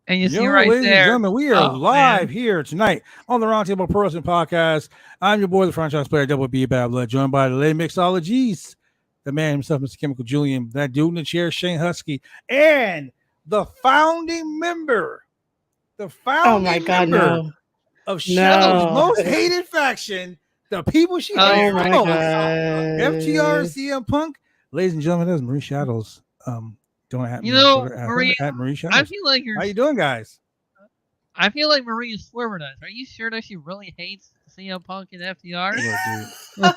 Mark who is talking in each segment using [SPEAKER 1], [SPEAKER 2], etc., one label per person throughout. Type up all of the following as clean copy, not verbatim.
[SPEAKER 1] And you see right
[SPEAKER 2] ladies
[SPEAKER 1] there,
[SPEAKER 2] and gentlemen, we are live here tonight on the Roundtable Pro Wrestling Podcast. I'm your boy, the franchise player, Double B Babla, joined by the lady mixologies, the man himself, Mr. Chemical Julian, that dude in the chair, Shane Husky, and the founding member of Shadow's most hated faction, the people she hates the most, FTR, CM Punk. Ladies and gentlemen, that's Marie Shadows. Don't at me on Twitter at Marie Shadows.
[SPEAKER 1] I feel like
[SPEAKER 2] How you doing, guys?
[SPEAKER 1] I feel like Marie is swerving us. Are you sure that she really hates CM Punk and FTR?
[SPEAKER 2] Look,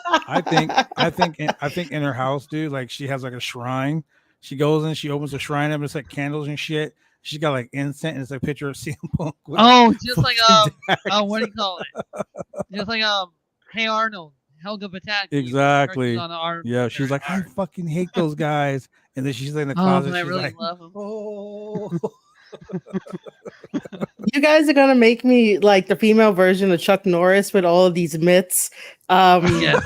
[SPEAKER 2] dude, I think in her house, dude, like she has like a shrine. She goes in, she opens the shrine up, and it's like candles and shit. She's got like incense, and it's a picture of CM Punk.
[SPEAKER 1] Just like what do you call it? Just like Hey Arnold, Helga Pataki.
[SPEAKER 2] Exactly. Yeah, she's like, I fucking hate those guys. And then she's in the closet.
[SPEAKER 1] I
[SPEAKER 2] she's
[SPEAKER 1] really
[SPEAKER 2] like,
[SPEAKER 1] love them.
[SPEAKER 2] Oh.
[SPEAKER 3] You guys are gonna make me like the female version of Chuck Norris with all of these myths.
[SPEAKER 1] Yeah.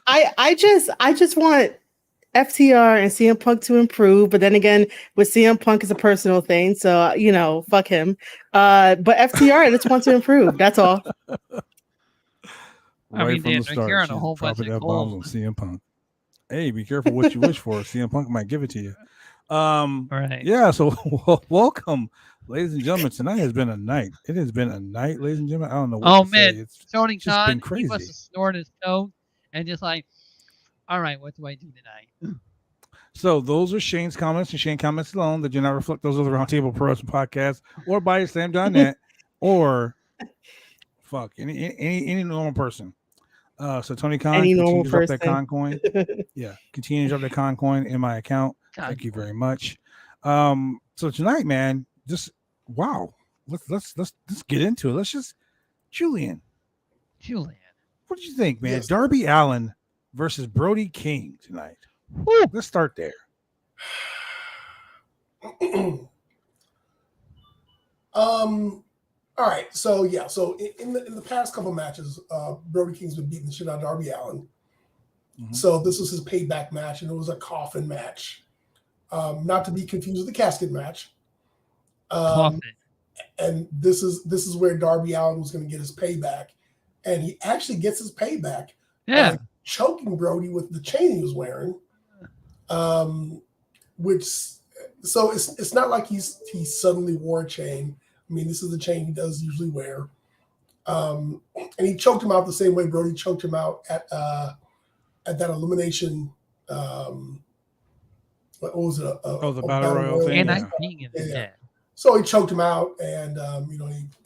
[SPEAKER 3] I just want FTR and CM Punk to improve, but then again, with CM Punk is a personal thing, so fuck him. But FTR, I just want to improve. That's all.
[SPEAKER 2] Right from the start, she's dropping that bombs on CM Punk. Hey, be careful what you wish for. CM Punk might give it to you.
[SPEAKER 1] Right.
[SPEAKER 2] Yeah, so welcome, ladies and gentlemen. Tonight has been a night. It has been a night, ladies and gentlemen. I don't know what to say. It's
[SPEAKER 1] Tony
[SPEAKER 2] just
[SPEAKER 1] Khan,
[SPEAKER 2] been crazy.
[SPEAKER 1] he must have snored his coke and just like, all right, what do I do tonight?
[SPEAKER 2] So those are Shane's comments and Shane comments alone that do not reflect those of the Roundtable Pro Wrestling Podcast or BodySlam.net or any normal person. So Tony Khan, continue to drop that con coin. Yeah, continue to drop that con coin in my account. Thank you very much. So tonight, man, just wow. Let's get into it. Let's just Julian, what did you think, man? Yes. Darby Allin versus Brody King tonight. Woo. Let's start there.
[SPEAKER 4] All right, so in the past couple matches, Brody King's been beating the shit out of Darby Allin. Mm-hmm. So this was his payback match, and it was a coffin match, not to be confused with the casket match. And this is where Darby Allin was going to get his payback, and he actually gets his payback by choking Brody with the chain he was wearing. It's not like he suddenly wore a chain. I mean, this is the chain he does usually wear. And he choked him out the same way Brody choked him out at that elimination. What was it?
[SPEAKER 2] The Battle Royal thing.
[SPEAKER 4] Yeah. So he choked him out, and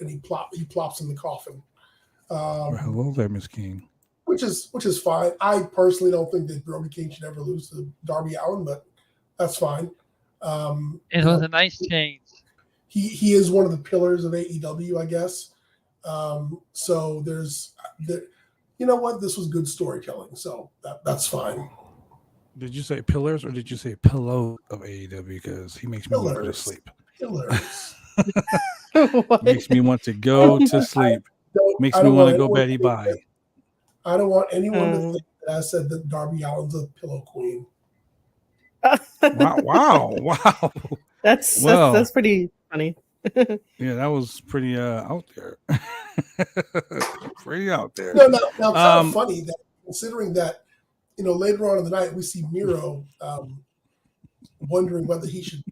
[SPEAKER 4] he plops in the coffin.
[SPEAKER 2] Hello there, Miss King.
[SPEAKER 4] Which is fine. I personally don't think that Brody King should ever lose to Darby Allin, but that's fine.
[SPEAKER 1] It was a nice change.
[SPEAKER 4] He is one of the pillars of AEW, I guess. So you know what? This was good storytelling, so that's fine.
[SPEAKER 2] Did you say pillars or did you say pillow of AEW? Because he makes me want to go to sleep.
[SPEAKER 4] Pillars.
[SPEAKER 2] Makes me want to go to sleep. Makes me want to go Betty Bye.
[SPEAKER 4] I don't want anyone to think that I said that Darby Allin's a pillow queen.
[SPEAKER 2] Wow.
[SPEAKER 3] That's pretty funny.
[SPEAKER 2] Yeah, that was pretty out there. Pretty out there.
[SPEAKER 4] No, kind of funny that considering that, later on in the night we see Miro wondering whether he should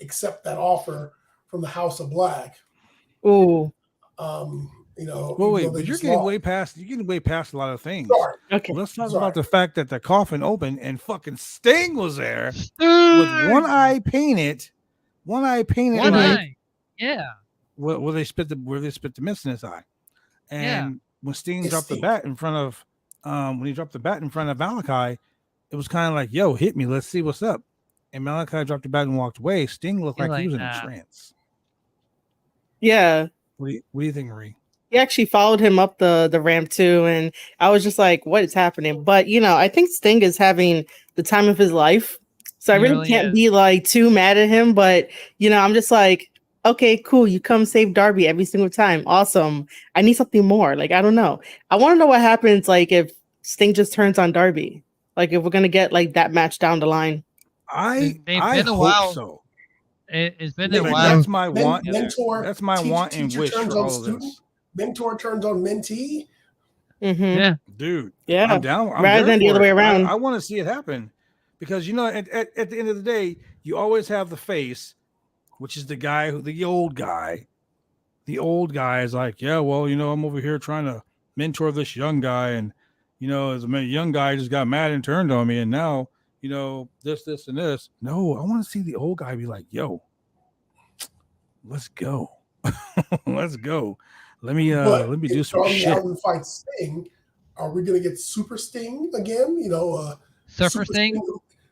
[SPEAKER 4] accept that offer from the House of Black.
[SPEAKER 3] Ooh.
[SPEAKER 2] Wait, but you're getting way past a lot of things.
[SPEAKER 4] Sorry.
[SPEAKER 3] Okay.
[SPEAKER 2] Let's talk about the fact that the coffin opened and fucking Sting was there with one eye painted.
[SPEAKER 1] Yeah.
[SPEAKER 2] Where they spit the mist in his eye. And when Sting dropped the bat in front of Malachi, it was kind of like, yo, hit me, let's see what's up. And Malachi dropped the bat and walked away. Sting looked like he was in a trance.
[SPEAKER 3] Yeah.
[SPEAKER 2] What do you think, Marie?
[SPEAKER 3] He actually followed him up the ramp too, and I was just like, what is happening? But I think Sting is having the time of his life. So I really can't be like too mad at him, but I'm just like, okay, cool. You come save Darby every single time. Awesome. I need something more. Like, I don't know. I want to know what happens, like, if Sting just turns on Darby. Like, if we're gonna get like that match down the line.
[SPEAKER 1] They've been
[SPEAKER 2] I
[SPEAKER 1] a
[SPEAKER 2] hope
[SPEAKER 1] while.
[SPEAKER 2] so.
[SPEAKER 1] It's been
[SPEAKER 4] Like,
[SPEAKER 1] a while.
[SPEAKER 2] That's my want.
[SPEAKER 4] Mentor.
[SPEAKER 2] That's my want and
[SPEAKER 4] teacher
[SPEAKER 2] wish
[SPEAKER 4] turns
[SPEAKER 2] for
[SPEAKER 4] on
[SPEAKER 2] all of
[SPEAKER 4] student.
[SPEAKER 2] this.
[SPEAKER 4] Mentor turns on mentee.
[SPEAKER 3] Mm-hmm.
[SPEAKER 1] Yeah,
[SPEAKER 2] Dude.
[SPEAKER 3] Yeah.
[SPEAKER 2] I'm down. I'm
[SPEAKER 3] Rather than the other way around.
[SPEAKER 2] I want to see it happen because at the end of the day, you always have the face, which is the guy the old guy. The old guy is like, yeah, well, I'm over here trying to mentor this young guy, and as a young guy just got mad and turned on me, and now this and this. No, I want to see the old guy be like, yo, let's go. Let's go. Let me do some shit.
[SPEAKER 4] Allen fights Sting. Are we gonna get Super Sting again?
[SPEAKER 1] Super Sting.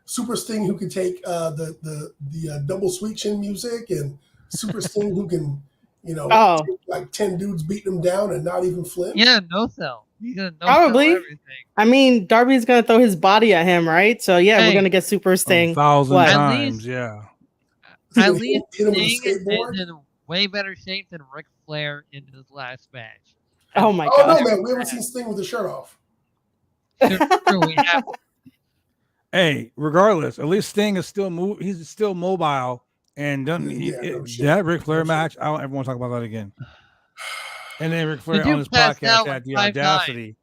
[SPEAKER 4] Super Sting who can take the double sweet chin music, and Super Sting who can take like 10 dudes beating him down and not even flinch.
[SPEAKER 1] Yeah, no sell. He's gonna
[SPEAKER 3] Probably.
[SPEAKER 1] everything.
[SPEAKER 3] I mean, Darby's gonna throw his body at him, right? So yeah, we're gonna get Super Sting
[SPEAKER 2] 1,000 times. Yeah.
[SPEAKER 1] At least
[SPEAKER 4] hit him with a
[SPEAKER 1] Sting
[SPEAKER 4] skateboard.
[SPEAKER 1] is in way better shape than Ric Flair in his last match.
[SPEAKER 3] Oh my
[SPEAKER 4] Oh
[SPEAKER 3] god!
[SPEAKER 4] no, man, we haven't seen Sting with the shirt off.
[SPEAKER 1] True, we have.
[SPEAKER 2] Hey, regardless, at least Sting is still he's still mobile and done. That Ric Flair match, I don't ever want to talk about that again. And then Ric Flair on his podcast had the audacity.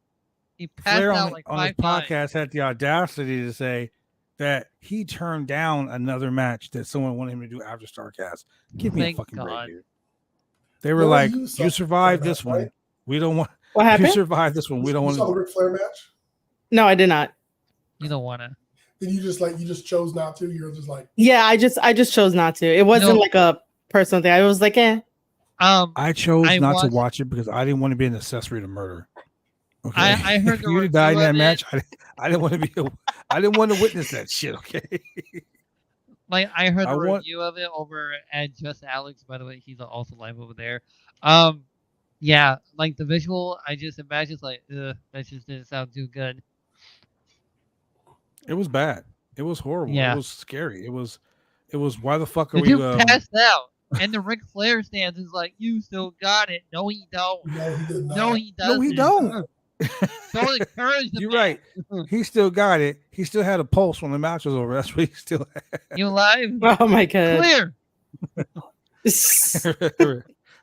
[SPEAKER 1] He passed out like
[SPEAKER 2] on his podcast had the audacity to say that he turned down another match that someone wanted him to do after StarCast. Give me a fucking break, dude. They were like, "You survived this one. Right? We don't want.
[SPEAKER 3] What happened?
[SPEAKER 2] You survived this one. We don't want to."
[SPEAKER 4] You saw the Ric Flair match?
[SPEAKER 3] No, I did not.
[SPEAKER 1] You don't want to.
[SPEAKER 4] Did you just chose not to? You're just like,
[SPEAKER 3] yeah, I just chose not to. It wasn't like a personal thing. I was like, eh.
[SPEAKER 2] I chose not to watch it because I didn't want to be an accessory to murder. Okay.
[SPEAKER 1] I heard
[SPEAKER 2] you would have died in that match. I didn't want to be. I didn't want to witness that shit. Okay.
[SPEAKER 1] Like I heard the review of it over at Just Alex. By the way, he's also live over there. Yeah, like the visual, I just imagine like, that just didn't sound too good.
[SPEAKER 2] It was bad. It was horrible.
[SPEAKER 1] Yeah.
[SPEAKER 2] It was scary. It was. Why the fuck are
[SPEAKER 1] the
[SPEAKER 2] we?
[SPEAKER 1] Dude passed out, and the Ric Flair stance is like, "You still got it." No, he don't. No, he doesn't.
[SPEAKER 2] No, he don't.
[SPEAKER 1] Don't encourage the
[SPEAKER 2] You're right. He still got it. He still had a pulse when the match was over. That's what he still had.
[SPEAKER 1] You live?
[SPEAKER 3] Oh my god!
[SPEAKER 1] Clear.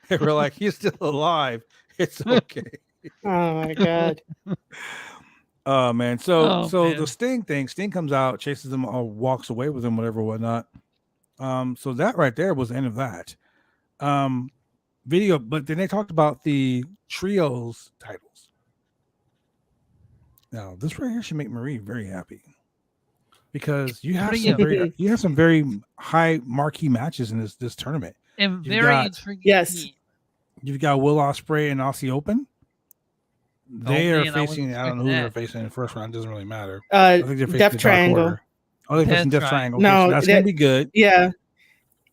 [SPEAKER 2] We're like, he's still alive. It's okay.
[SPEAKER 3] Oh my god.
[SPEAKER 2] Oh man. So the Sting thing. Sting comes out, chases him, or walks away with him, whatever, whatnot. So that right there was the end of that. Video, but then they talked about the trios titles. Now, this right here should make Marie very happy because you have some very high marquee matches in this tournament.
[SPEAKER 1] And very intriguing.
[SPEAKER 3] Yes.
[SPEAKER 2] You've got Will Ospreay and Aussie Open. They are facing. I don't know who they're facing in the first round. It doesn't really matter. I think they're facing
[SPEAKER 3] Death Triangle.
[SPEAKER 2] Oh, they're facing Death Triangle.
[SPEAKER 3] No,
[SPEAKER 2] so that's gonna be good.
[SPEAKER 3] Yeah,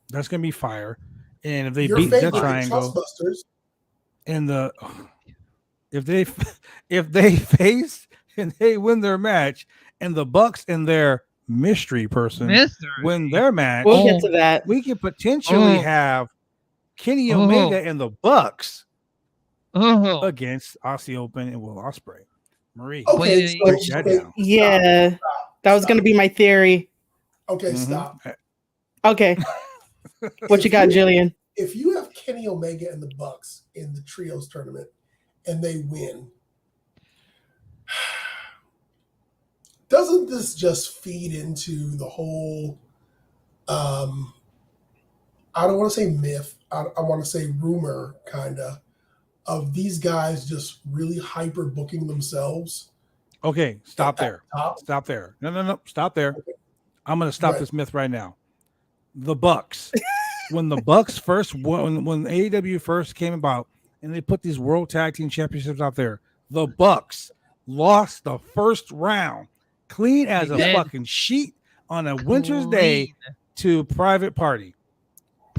[SPEAKER 2] that's gonna be fire. And if they beat Death Triangle, and if they face and they win their match, and the Bucks and their mystery person win their match,
[SPEAKER 3] we'll get to that.
[SPEAKER 2] We can potentially have Kenny Omega and the Bucks against Aussie Open and Will Ospreay. Marie,
[SPEAKER 4] okay,
[SPEAKER 2] break that down.
[SPEAKER 3] Yeah, that was going to be my theory.
[SPEAKER 4] Okay, stop.
[SPEAKER 3] Okay, what you got, Jillian?
[SPEAKER 4] If you have Kenny Omega and the Bucks in the trios tournament and they win, doesn't this just feed into the whole I don't want to say myth, I want to say rumor kind of these guys just really hyper booking themselves?
[SPEAKER 2] Okay, stop there. Stop there. No, stop there. Okay. I'm going to stop this myth right now. The Bucks, when the Bucks first, when AEW first came about and they put these World Tag Team Championships out there, the Bucks lost the first round clean as a fucking sheet on a winter's day to Private Party.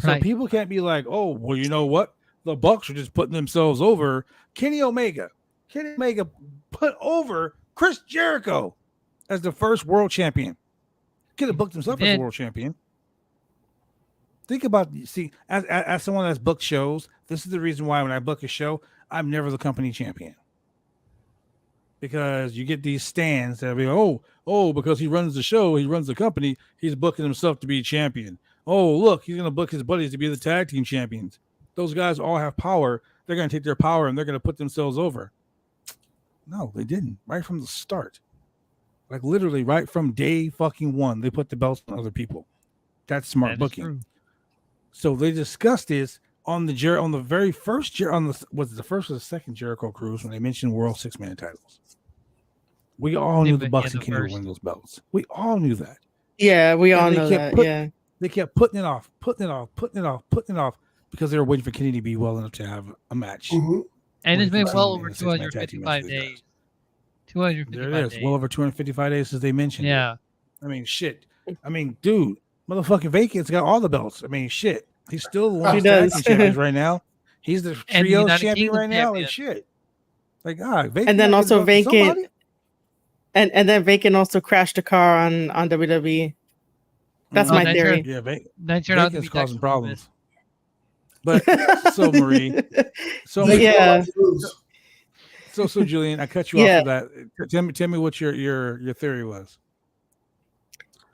[SPEAKER 2] So people can't be like, oh, well, you know what? The Bucks are just putting themselves over. Kenny Omega put over Chris Jericho as the first world champion. Could have booked himself as a world champion. think about, see, as someone that's booked shows, this is the reason why when I book a show, I'm never the company champion. Because you get these stands that be, oh, because he runs the show, he runs the company, he's booking himself to be champion. Oh, look, he's going to book his buddies to be the tag team champions. Those guys all have power. They're going to take their power and they're going to put themselves over. No, they didn't. Right from the start. Like literally right from day fucking one, they put the belts on other people. That's smart booking. So they discussed this on the very first was it the first or the second Jericho cruise when they mentioned World 6-Man titles. We all knew the Bucks and Kenny would win those belts. We all knew that.
[SPEAKER 3] Yeah, we all know that.
[SPEAKER 2] They kept putting it off because they were waiting for Kenny to be well enough to have a match.
[SPEAKER 1] Mm-hmm. And it's been well over 255 days. 255
[SPEAKER 2] there it is. Days. Well over 255 days since they mentioned
[SPEAKER 1] it.
[SPEAKER 2] I mean, shit. I mean, dude, motherfucking Vacant's got all the belts. I mean, shit. He's still one of the tag team champions right now. He's the trio champion right now. Like shit. Like Vacant.
[SPEAKER 3] And then also Vacant. And then Vacant also crashed a car on WWE. That's my theory.
[SPEAKER 2] Yeah, Vacant's causing problems. But so Marie, so Julian, I cut you off for that. Tell me what your theory was.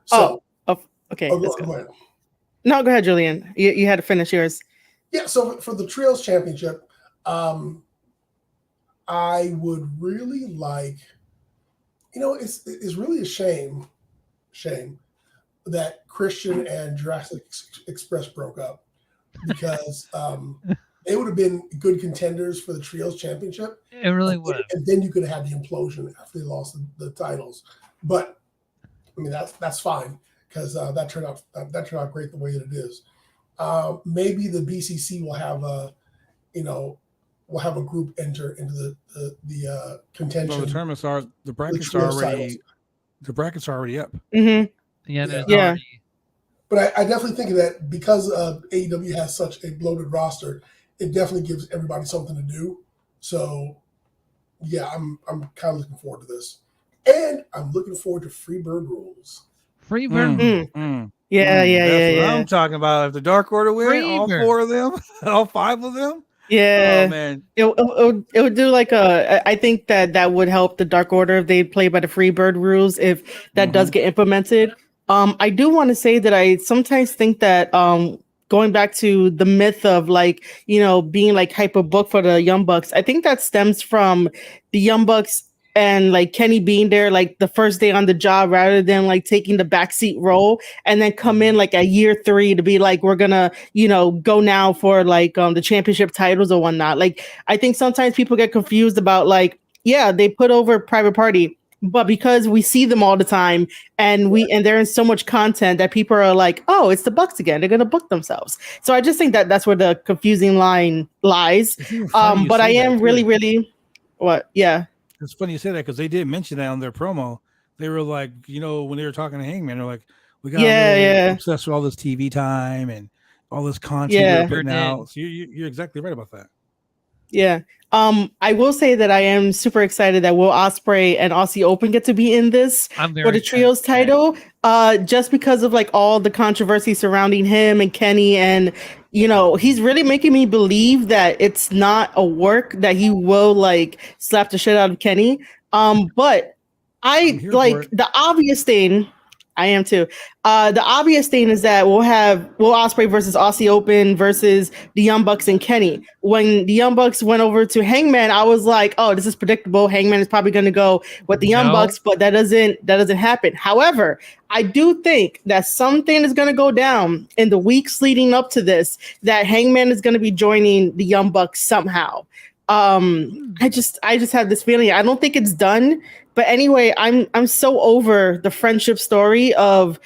[SPEAKER 3] So, okay. Go ahead. No, go ahead, Julian. You had to finish yours.
[SPEAKER 4] Yeah. So for the Trios Championship, I would really like. It's really a shame that Christian and Jurassic Express broke up because they would have been good contenders for the Trios Championship.
[SPEAKER 1] It really would.
[SPEAKER 4] And then you could have had the implosion after they lost the titles. But I mean that's fine because that turned out great the way that it is. Maybe the BCC will have a group enter into the contention.
[SPEAKER 2] Well, the brackets are already up.
[SPEAKER 3] Mm-hmm.
[SPEAKER 1] Yeah.
[SPEAKER 4] But I definitely think that because AEW has such a bloated roster, it definitely gives everybody something to do. So, yeah, I'm kind of looking forward to this, and I'm looking forward to Freebird rules.
[SPEAKER 1] Freebird.
[SPEAKER 3] Yeah.
[SPEAKER 2] I'm talking about if the Dark Order win, all 4 of them, all 5 of them.
[SPEAKER 3] Yeah,
[SPEAKER 2] oh man,
[SPEAKER 3] it would do like I think that would help the Dark Order if they play by the Freebird rules if that does get implemented. I do want to say that I sometimes think that going back to the myth of being like hyper booked for the Young Bucks, I think that stems from the Young Bucks and like Kenny being there like the first day on the job rather than like taking the backseat role and then come in like at year 3 to be like, we're gonna, go now for like the championship titles or whatnot. Like, I think sometimes people get confused about like, yeah, they put over Private Party, but because we see them all the time and they're in so much content that people are like, oh, it's the Bucks again. They're going to book themselves. So I just think that that's where the confusing line lies. But I am really, what? Yeah.
[SPEAKER 2] It's funny you say that because they did mention that on their promo. They were like, when they were talking to Hangman, they're like, we got obsessed with all this TV time and all this content we're putting out. So you're exactly right about that.
[SPEAKER 3] Yeah. I will say that I am super excited that Will Ospreay and Aussie Open get to be in this for the trios title. Just because of like all the controversy surrounding him and Kenny, and he's really making me believe that it's not a work, that he will like slap the shit out of Kenny. But I like the obvious thing. I am too. The obvious thing is that we'll have Will Ospreay versus Aussie Open versus the Young Bucks and Kenny. When the Young Bucks went over to Hangman, I was like, oh, this is predictable. Hangman is probably going to go with the Young Bucks, but that doesn't happen. However, I do think that something is going to go down in the weeks leading up to this, that Hangman is going to be joining the Young Bucks somehow. I just have this feeling. I don't think it's done. But anyway, I'm so over the friendship story of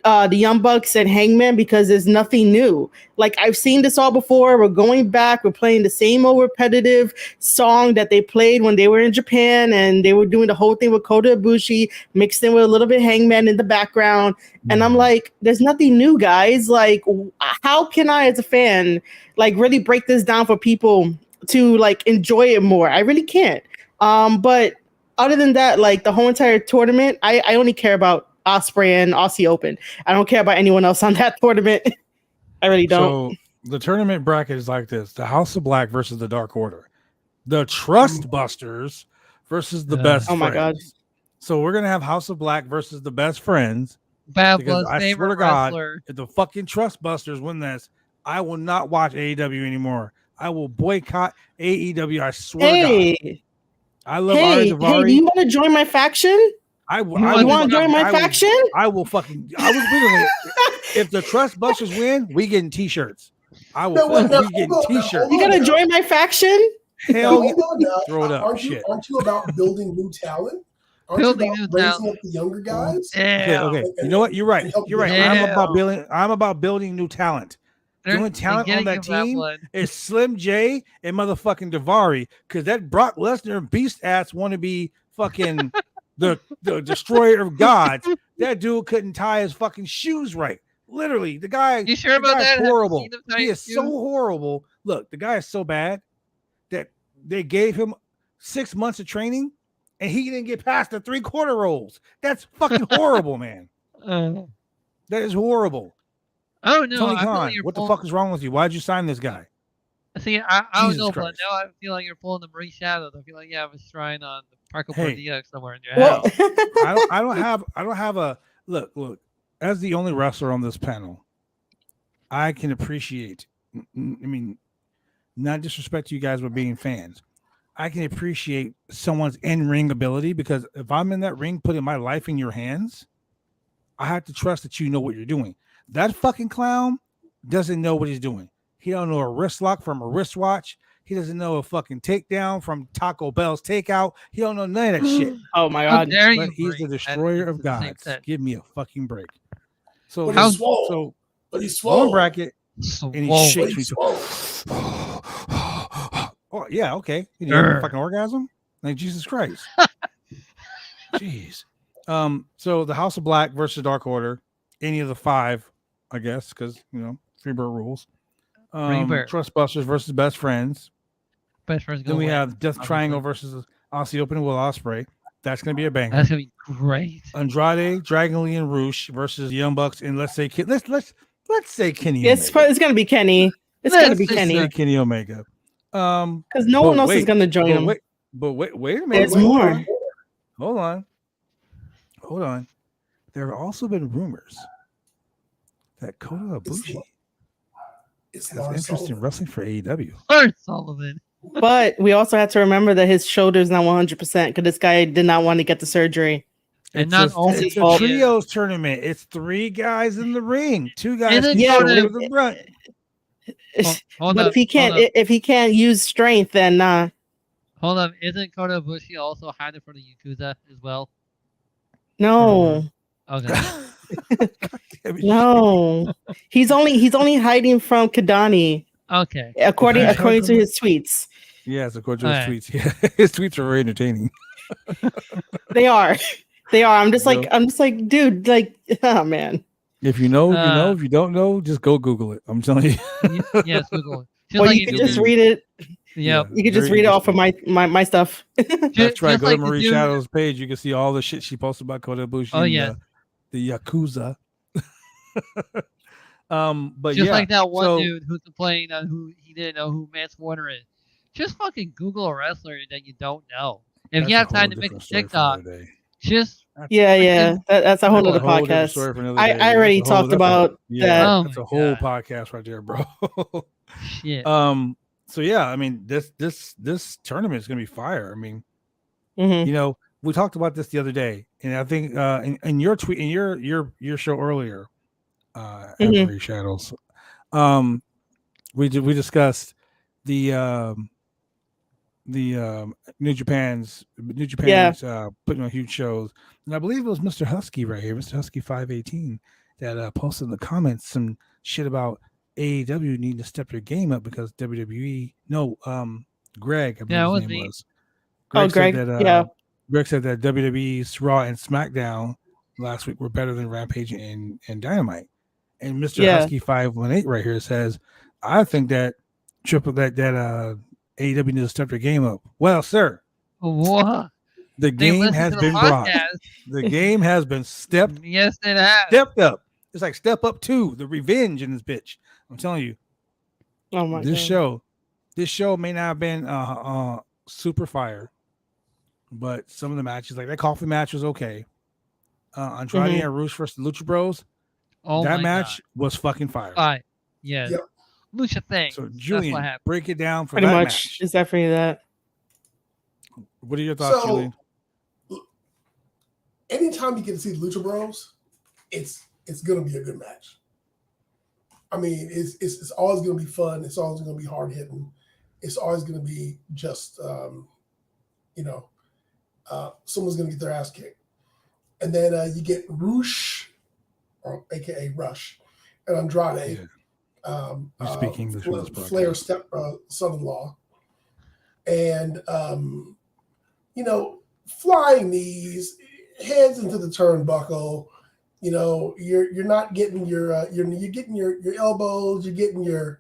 [SPEAKER 3] the Young Bucks and Hangman because there's nothing new. Like, I've seen this all before. We're going back. We're playing the same old repetitive song that they played when they were in Japan, and they were doing the whole thing with Kota Ibushi, mixed in with a little bit of Hangman in the background. And I'm like, there's nothing new, guys. Like, how can I, as a fan, like really break this down for people to like enjoy it more? I really can't. But other than that, like the whole entire tournament, I only care about Ospreay and Aussie Open. I don't care about anyone else on that tournament. I really don't.
[SPEAKER 2] So the tournament bracket is like this: the House of Black versus the Dark Order, the Trust Busters versus the Best Friends.
[SPEAKER 3] Oh my god!
[SPEAKER 2] So we're gonna have House of Black versus the Best Friends.
[SPEAKER 1] Bad
[SPEAKER 2] because
[SPEAKER 1] Blood's
[SPEAKER 2] I
[SPEAKER 1] favorite
[SPEAKER 2] swear to God,
[SPEAKER 1] wrestler.
[SPEAKER 2] if the fucking Trust Busters win this, I will not watch AEW anymore. I will boycott AEW. I swear to God. I love Ari Daivari.
[SPEAKER 3] Hey, do you want to join my faction?
[SPEAKER 2] You
[SPEAKER 3] want to join my faction?
[SPEAKER 2] I will fucking. If the Trust Busters win, we getting T-shirts. I will. We getting T-shirts.
[SPEAKER 3] You gonna join my faction?
[SPEAKER 2] Hell yeah! Throw it up.
[SPEAKER 4] Aren't you about building new talent? Aren't you about raising up the younger guys?
[SPEAKER 1] Yeah.
[SPEAKER 2] Okay. You know what? You're right. You're right.
[SPEAKER 1] Yeah.
[SPEAKER 2] I'm about building new talent. The only talent on that team is Slim J and motherfucking Daivari, because that Brock Lesnar beast ass want to be fucking the destroyer of gods. That dude couldn't tie his fucking shoes right. Literally, the guy.
[SPEAKER 1] You sure about that?
[SPEAKER 2] Horrible. He is so horrible. Look, the guy is so bad that they gave him 6 months of training, and he didn't get past the 3/4 rolls. That's fucking horrible, man. That is horrible.
[SPEAKER 1] Oh no,
[SPEAKER 2] Tony Khan, what the fuck is wrong with you? Why'd you sign this guy?
[SPEAKER 1] See, I don't know, but now I feel like you're pulling the Marie Shadows. I feel like you have a shrine on the Parco Portillo somewhere in your house.
[SPEAKER 2] I don't have a look. As the only wrestler on this panel, I can appreciate. I mean, not disrespect to you guys, but being fans, I can appreciate someone's in-ring ability, because if I'm in that ring, putting my life in your hands, I have to trust that you know what you're doing. That fucking clown doesn't know what he's doing. He don't know a wrist lock from a wristwatch. He doesn't know a fucking takedown from Taco Bell's takeout. He don't know none of that shit.
[SPEAKER 3] Oh my god!
[SPEAKER 2] But he's the destroyer of gods. Give me a fucking break. So
[SPEAKER 4] but he's swole. But he's swole.
[SPEAKER 2] One bracket, and he shakes me. Oh yeah, okay. You know, fucking orgasm, like Jesus Christ. Jeez. So the House of Black versus Dark Order, any of the 5, I guess, because Freebird rules. Trust Busters versus Best Friends.
[SPEAKER 1] Best Friends.
[SPEAKER 2] Then we have Death Triangle versus Aussie Open Will Ospreay. That's gonna be a banger.
[SPEAKER 1] That's gonna be great.
[SPEAKER 2] Andrade, Dragon Lee, and Roosh versus the Young Bucks, and let's say Kenny.
[SPEAKER 3] It's gonna be Kenny. It's gonna be Kenny.
[SPEAKER 2] Kenny Omega.
[SPEAKER 3] Because no one else is gonna join him.
[SPEAKER 2] Wait a minute.
[SPEAKER 3] There's more.
[SPEAKER 2] Hold on. There have also been rumors that Kota Ibushi has interest in wrestling for AEW.
[SPEAKER 1] Lars Sullivan.
[SPEAKER 3] But we also have to remember that his shoulder's not 100% because this guy did not want to get the surgery.
[SPEAKER 2] And not only it's a trios tournament. It's 3 guys in the ring. 2 guys in the front.
[SPEAKER 3] But if he can't use strength, then
[SPEAKER 1] hold on. Isn't Kota Ibushi also hiding for the Yakuza as well?
[SPEAKER 3] No.
[SPEAKER 1] Okay.
[SPEAKER 3] No. He's only hiding from Kadani.
[SPEAKER 1] Okay.
[SPEAKER 3] According to his tweets.
[SPEAKER 2] Yes, according to his tweets. Yeah. His tweets are very entertaining.
[SPEAKER 3] They are. I'm just like, dude, like, oh man.
[SPEAKER 2] If you know, you know. If you don't know, just go Google it. I'm telling you.
[SPEAKER 1] Yes, Google it.
[SPEAKER 3] Or you could just read it.
[SPEAKER 1] Yeah,
[SPEAKER 3] you could just read it off of my stuff.
[SPEAKER 2] That's right. Go to Marie Shadow's page. You can see all the shit she posted about Kota Ibushi.
[SPEAKER 1] Oh yeah,
[SPEAKER 2] the Yakuza. But
[SPEAKER 1] just like that one dude who complained on who he didn't know who Mance Warner is. Just fucking Google a wrestler that you don't know. If you have time to make a TikTok, just
[SPEAKER 3] that's a whole other podcast. I already talked about that.
[SPEAKER 2] That's a whole podcast right there, bro.
[SPEAKER 1] Shit.
[SPEAKER 2] So yeah, I mean this tournament is gonna be fire. I mean, we talked about this the other day, and I think in your tweet, in your show earlier, Marie Shadows, we discussed the New Japan's putting on huge shows, and I believe it was Mr. Husky right here, Mr. Husky 518, that posted in the comments some shit about AEW needing to step their game up because WWE. Greg, I believe his name was.
[SPEAKER 3] Greg said that.
[SPEAKER 2] Greg said that WWE's Raw and SmackDown last week were better than Rampage and Dynamite, and Mr. Husky 518 right here says, I think that AEW needs to step their game up. Well, sir,
[SPEAKER 1] what?
[SPEAKER 2] The game has been brought. The game has been stepped.
[SPEAKER 1] Yes, it has.
[SPEAKER 2] Stepped up. It's like Step Up 2, the revenge in this bitch. I'm telling you.
[SPEAKER 3] Oh my
[SPEAKER 2] this show may not have been super fire, but some of the matches, like that coffee match, was okay. Andrade and Rush versus Lucha Bros. That match was fucking fire.
[SPEAKER 1] Yeah. Yep. Lucha thing.
[SPEAKER 2] So Julian, break it down for
[SPEAKER 3] pretty
[SPEAKER 2] that
[SPEAKER 3] much.
[SPEAKER 2] Match.
[SPEAKER 3] It's definitely that.
[SPEAKER 2] What are your thoughts, Julian?
[SPEAKER 4] Anytime you get to see Lucha Bros, it's gonna be a good match. I mean, it's always gonna be fun. It's always gonna be hard hitting. It's always gonna be just someone's gonna get their ass kicked. And then you get Rush, or AKA Rush, and Andrade.
[SPEAKER 2] Speaking
[SPEAKER 4] Flair's son-in-law, and flying knees, heads into the turnbuckle. You're not getting you're getting your elbows, you're getting your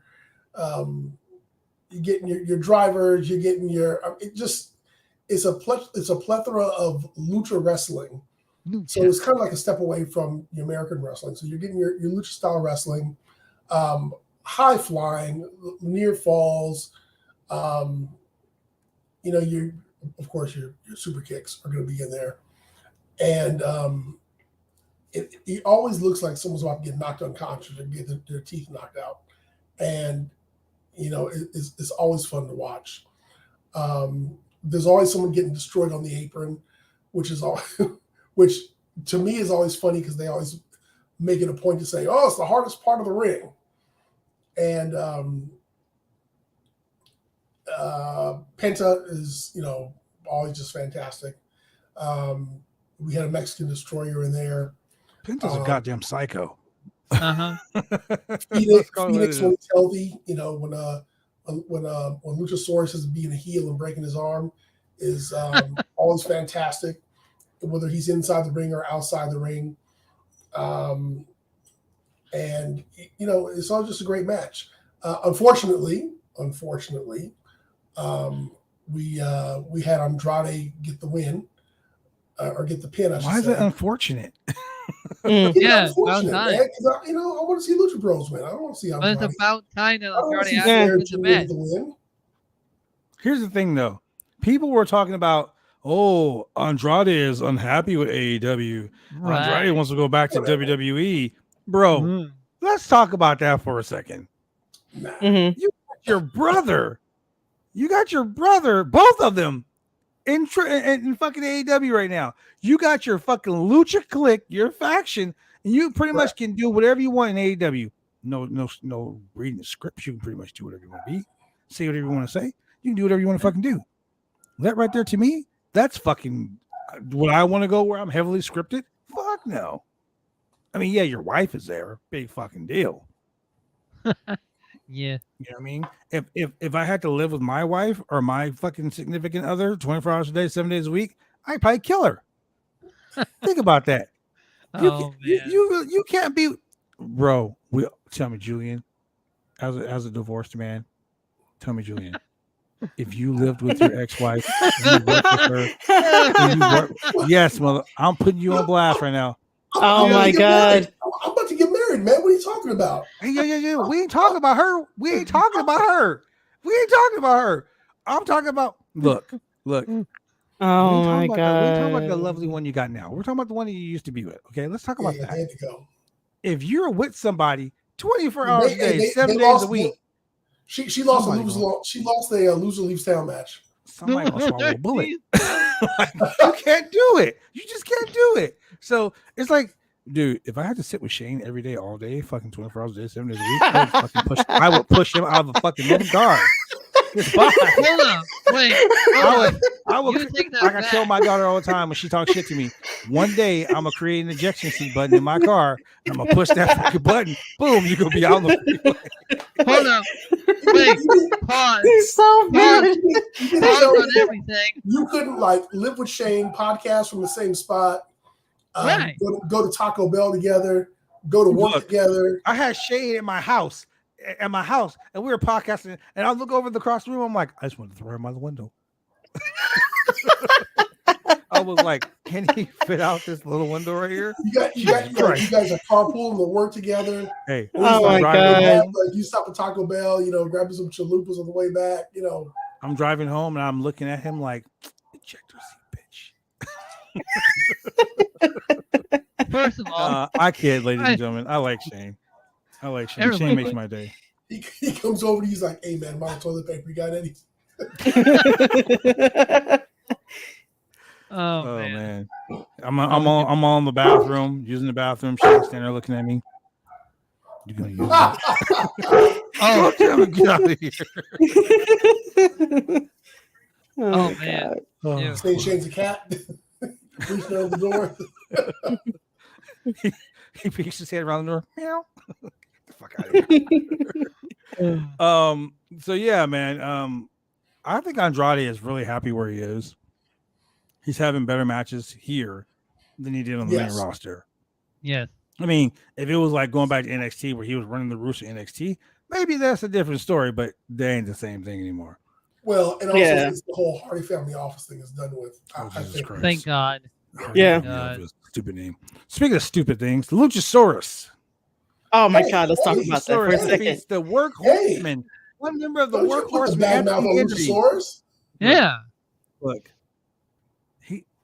[SPEAKER 4] drivers, you're getting your it's a plethora of lucha wrestling. So it's kind of like a step away from your American wrestling. So you're getting your lucha style wrestling, high flying, near falls. Your super kicks are going to be in there, and it always looks like someone's about to get knocked unconscious or get their teeth knocked out, and it's always fun to watch. There's always someone getting destroyed on the apron, which to me is always funny because they always make it a point to say, "Oh, it's the hardest part of the ring," and Penta is always just fantastic. We had a Mexican destroyer in there.
[SPEAKER 2] Penta's a goddamn psycho.
[SPEAKER 4] Phoenix when he's healthy, when Luchasaurus is being a heel and breaking his arm is always fantastic, whether he's inside the ring or outside the ring. And it's all just a great match. Unfortunately, we had Andrade get the win or get the pin.
[SPEAKER 2] Why is it unfortunate?
[SPEAKER 1] Yeah,
[SPEAKER 4] unfortunate, man. Because I want to see Lucha Bros win. I don't want to see Andrade.
[SPEAKER 1] But it's about time that Andrade
[SPEAKER 4] has to win the win.
[SPEAKER 2] Here's the thing, though. People were talking about, Andrade is unhappy with AEW. Right. Andrade wants to go back to WWE. Bro, let's talk about that for a second.
[SPEAKER 4] Nah.
[SPEAKER 2] You got your brother. Both of them, in fucking AEW right now. You got your fucking Lucha Clique, your faction, and you pretty much can do whatever you want in AEW. No reading the scripts. You can pretty much do whatever you want to be. Say whatever you want to say. You can do whatever you want to fucking do. That right there, to me, that's fucking would I want to go where I'm heavily scripted? Fuck no. I mean, yeah, your wife is there. Big fucking deal.
[SPEAKER 1] Yeah.
[SPEAKER 2] You know what I mean? If I had to live with my wife or my fucking significant other 24 hours a day, 7 days a week, I'd probably kill her. Think about that. You can't be, bro. Tell me, Julian, as a divorced man, tell me, Julian, if you lived with your ex-wife, and you worked with her, yes, mother, I'm putting you on blast right now.
[SPEAKER 3] Oh my God.
[SPEAKER 4] I'm about to get married, man. What are you talking about?
[SPEAKER 2] Yeah. We ain't talking about her. I'm talking about look.
[SPEAKER 3] Oh my God.
[SPEAKER 2] We ain't talking about the lovely one you got now. We're talking about the one that you used to be with. Okay, let's talk about that.
[SPEAKER 4] There you go.
[SPEAKER 2] If you're with somebody 24 hours a day, 7 days a week.
[SPEAKER 4] She lost a loser leaves town match.
[SPEAKER 2] Somebody gonna swallow a bullet. You can't do it. You just can't do it. So it's like, dude, if I had to sit with Shane every day, all day, fucking 24 hours a day, 7 days a week, I would push him out of the fucking living car.
[SPEAKER 1] Hold on. Wait.
[SPEAKER 2] I would like I tell my daughter all the time when she talks shit to me. One day I'm gonna create an ejection seat button in my car. And I'm gonna push that fucking button. Boom, you're gonna be out on the freeway.
[SPEAKER 1] Hold on. Wait. Pause.
[SPEAKER 3] He's so bad.
[SPEAKER 1] Pause on everything.
[SPEAKER 4] You couldn't live with Shane, podcast from the same spot.
[SPEAKER 1] Right.
[SPEAKER 4] Go to Taco Bell together. Go to work together.
[SPEAKER 2] I had Shane at my house, and we were podcasting, and I look over the cross room. I'm like, I just want to throw him out the window. I was like, can he fit out this little window right here?
[SPEAKER 4] You guys are carpooling to work together.
[SPEAKER 2] Hey,
[SPEAKER 3] my God.
[SPEAKER 4] You stop at Taco Bell, grabbing some chalupas on the way back.
[SPEAKER 2] I'm driving home and I'm looking at him like, ejector seat,
[SPEAKER 1] bitch. First of all,
[SPEAKER 2] I kid, ladies and gentlemen. I like Shane. Shane makes my day.
[SPEAKER 4] He comes over and he's like, "Hey man, my toilet paper. You got any?"
[SPEAKER 2] Oh man. I'm all in the bathroom, using the bathroom. Shane's standing there looking at me. You're gonna use it. Oh, damn it, get out of here.
[SPEAKER 1] Oh man.
[SPEAKER 4] Shane's a cat. Reaching out the door.
[SPEAKER 2] He peeks his head around the door. Meow. Get the fuck out of here. So yeah, man. I think Andrade is really happy where he is. He's having better matches here than he did on the main roster.
[SPEAKER 1] Yes.
[SPEAKER 2] I mean, if it was like going back to NXT where he was running the roost of NXT, maybe that's a different story, but they ain't the same thing anymore.
[SPEAKER 4] Well, and also it's the whole Hardy Family Office thing is done with. I think.
[SPEAKER 1] Thank God.
[SPEAKER 2] Stupid name. Speaking of stupid things, the Luchasaurus.
[SPEAKER 3] Oh my God, let's talk about that for a second.
[SPEAKER 2] The Workhorseman. One member of the Workhorseman.
[SPEAKER 4] Luchasaurus?
[SPEAKER 1] Yeah.
[SPEAKER 2] Look,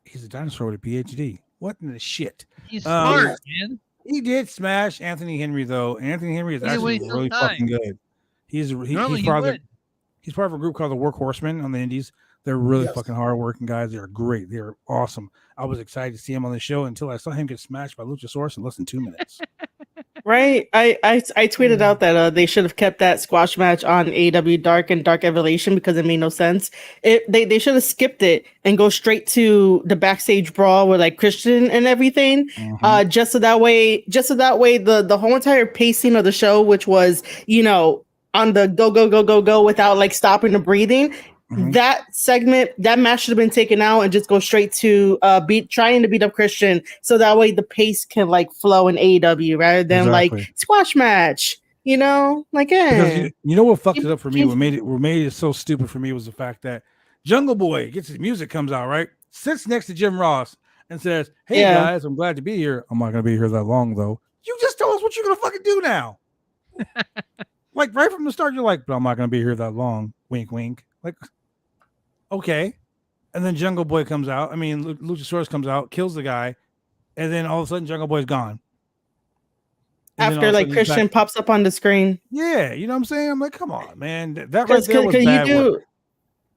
[SPEAKER 2] he's a dinosaur with a PhD. What in the shit?
[SPEAKER 1] He's smart, man.
[SPEAKER 2] He did smash Anthony Henry, though. Anthony Henry is actually really fucking good. He's part of a group called the Workhorsemen on the Indies. They're really fucking hardworking guys. They're great. They're awesome. I was excited to see him on the show until I saw him get smashed by Luchasaurus in less than 2 minutes.
[SPEAKER 3] Right. I tweeted out that they should have kept that squash match on AEW Dark and Dark Evolution because it made no sense. They should have skipped it and go straight to the backstage brawl with like Christian and everything. Mm-hmm. Just so that way the whole entire pacing of the show, which was, on the go without like stopping or breathing. Mm-hmm. That match should have been taken out and just go straight to trying to beat up Christian, so that way the pace can like flow in AEW rather than like squash match. Because
[SPEAKER 2] you know what fucked it up for me? What made it so stupid for me was the fact that Jungle Boy gets his music, comes out, right, sits next to Jim Ross and says, "Hey guys, I'm glad to be here. I'm not gonna be here that long though." You just told us what you're gonna fucking do now. Like right from the start, you're like, "But I'm not gonna be here that long." Wink, wink. Like. Okay, and then Jungle Boy comes out. I mean, Luchasaurus comes out, kills the guy, and then all of a sudden, Jungle Boy's gone.
[SPEAKER 3] And after like Christian pops up on the screen.
[SPEAKER 2] Yeah, you know what I'm saying? I'm like, come on, man. That right there was bad work.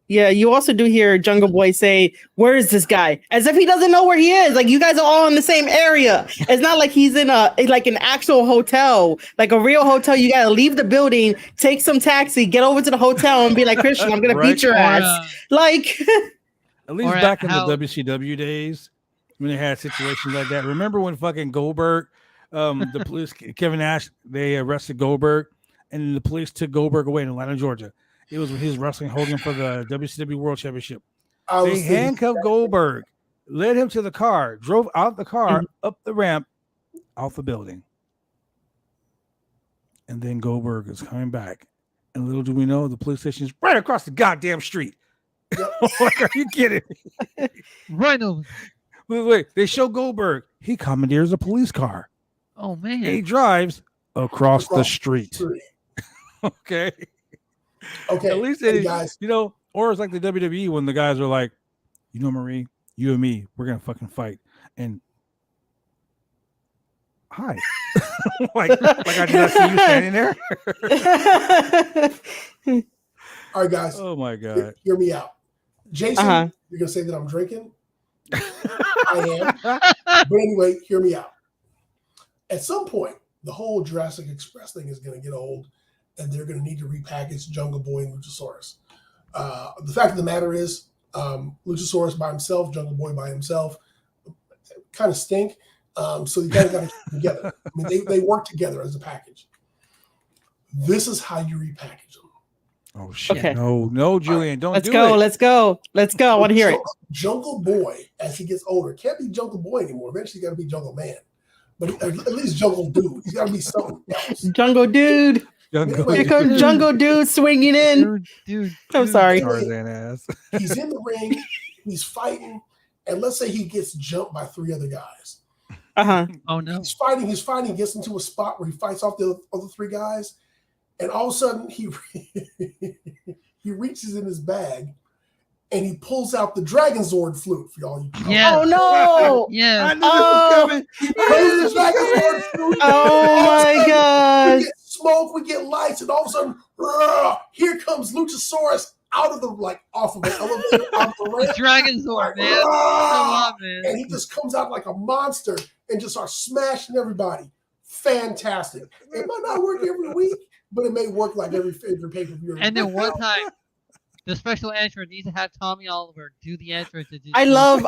[SPEAKER 3] Yeah, you also do hear Jungle Boy say, "Where is this guy?" As if he doesn't know where he is. Like you guys are all in the same area. It's not like he's in an actual hotel, like a real hotel. You gotta leave the building, take some taxi, get over to the hotel, and be like, "Christian, I'm gonna beat your ass." Like,
[SPEAKER 2] at least back in the WCW days when they had situations like that. Remember when fucking Goldberg, the police, Kevin Nash, they arrested Goldberg, and the police took Goldberg away in Atlanta, Georgia. It was when he was wrestling Hogan for the WCW World Championship. They handcuffed Goldberg, led him to the car, drove out the car, up the ramp, out the building. And then Goldberg is coming back. And little do we know, the police station is right across the goddamn street. Like, are you kidding me?
[SPEAKER 1] Right over.
[SPEAKER 2] Wait. They show Goldberg. He commandeers a police car.
[SPEAKER 1] Oh, man.
[SPEAKER 2] He drives across the street. Okay.
[SPEAKER 4] Okay.
[SPEAKER 2] At least guys, or it's like the WWE when the guys are like, Marie, you and me, we're gonna fucking fight. And hi. like I did not see you standing there.
[SPEAKER 4] All right, guys.
[SPEAKER 2] Oh my God.
[SPEAKER 4] Hear me out. Jason, you're gonna say that I'm drinking. I am. But anyway, hear me out. At some point, the whole Jurassic Express thing is gonna get old. And they're going to need to repackage Jungle Boy and Luchasaurus. The fact of the matter is, Luchasaurus by himself, Jungle Boy by himself, kind of stink. So you kind of got to keep them together. I mean, they work together as a package. This is how you repackage them.
[SPEAKER 2] Oh shit! Okay. No, Julian, don't.
[SPEAKER 3] Let's go. Let's go. I want to hear it.
[SPEAKER 4] Jungle Boy, as he gets older, can't be Jungle Boy anymore. Eventually, got to be Jungle Man. But at least Jungle Dude. He's got to be something else.
[SPEAKER 3] Jungle Dude. Here comes Jungle Dude swinging in.
[SPEAKER 1] Dude.
[SPEAKER 3] I'm sorry.
[SPEAKER 4] He's in the ring. He's fighting. and let's say he gets jumped by 3 other guys.
[SPEAKER 1] Oh no!
[SPEAKER 4] He's fighting, gets into a spot where he fights off the other 3 guys, and all of a sudden he reaches in his bag and he pulls out the Dragon Zord flute for y'all.
[SPEAKER 3] Yeah. Oh no!
[SPEAKER 1] Yeah.
[SPEAKER 2] I knew this was coming.
[SPEAKER 4] He plays the Dragon Zord flute.
[SPEAKER 3] Oh my god!
[SPEAKER 4] We get smoke, we get lights, and all of a sudden, here comes Luchasaurus out of the off of the elevator, off the ramp.
[SPEAKER 1] The Dragon Zord, man. Come on, man.
[SPEAKER 4] And he just comes out like a monster and just starts smashing everybody. Fantastic. It might not work every week, but it may work like every pay-per-view.
[SPEAKER 1] And then one time, the special entrant needs to have Tommy Oliver do the entrance.
[SPEAKER 3] I love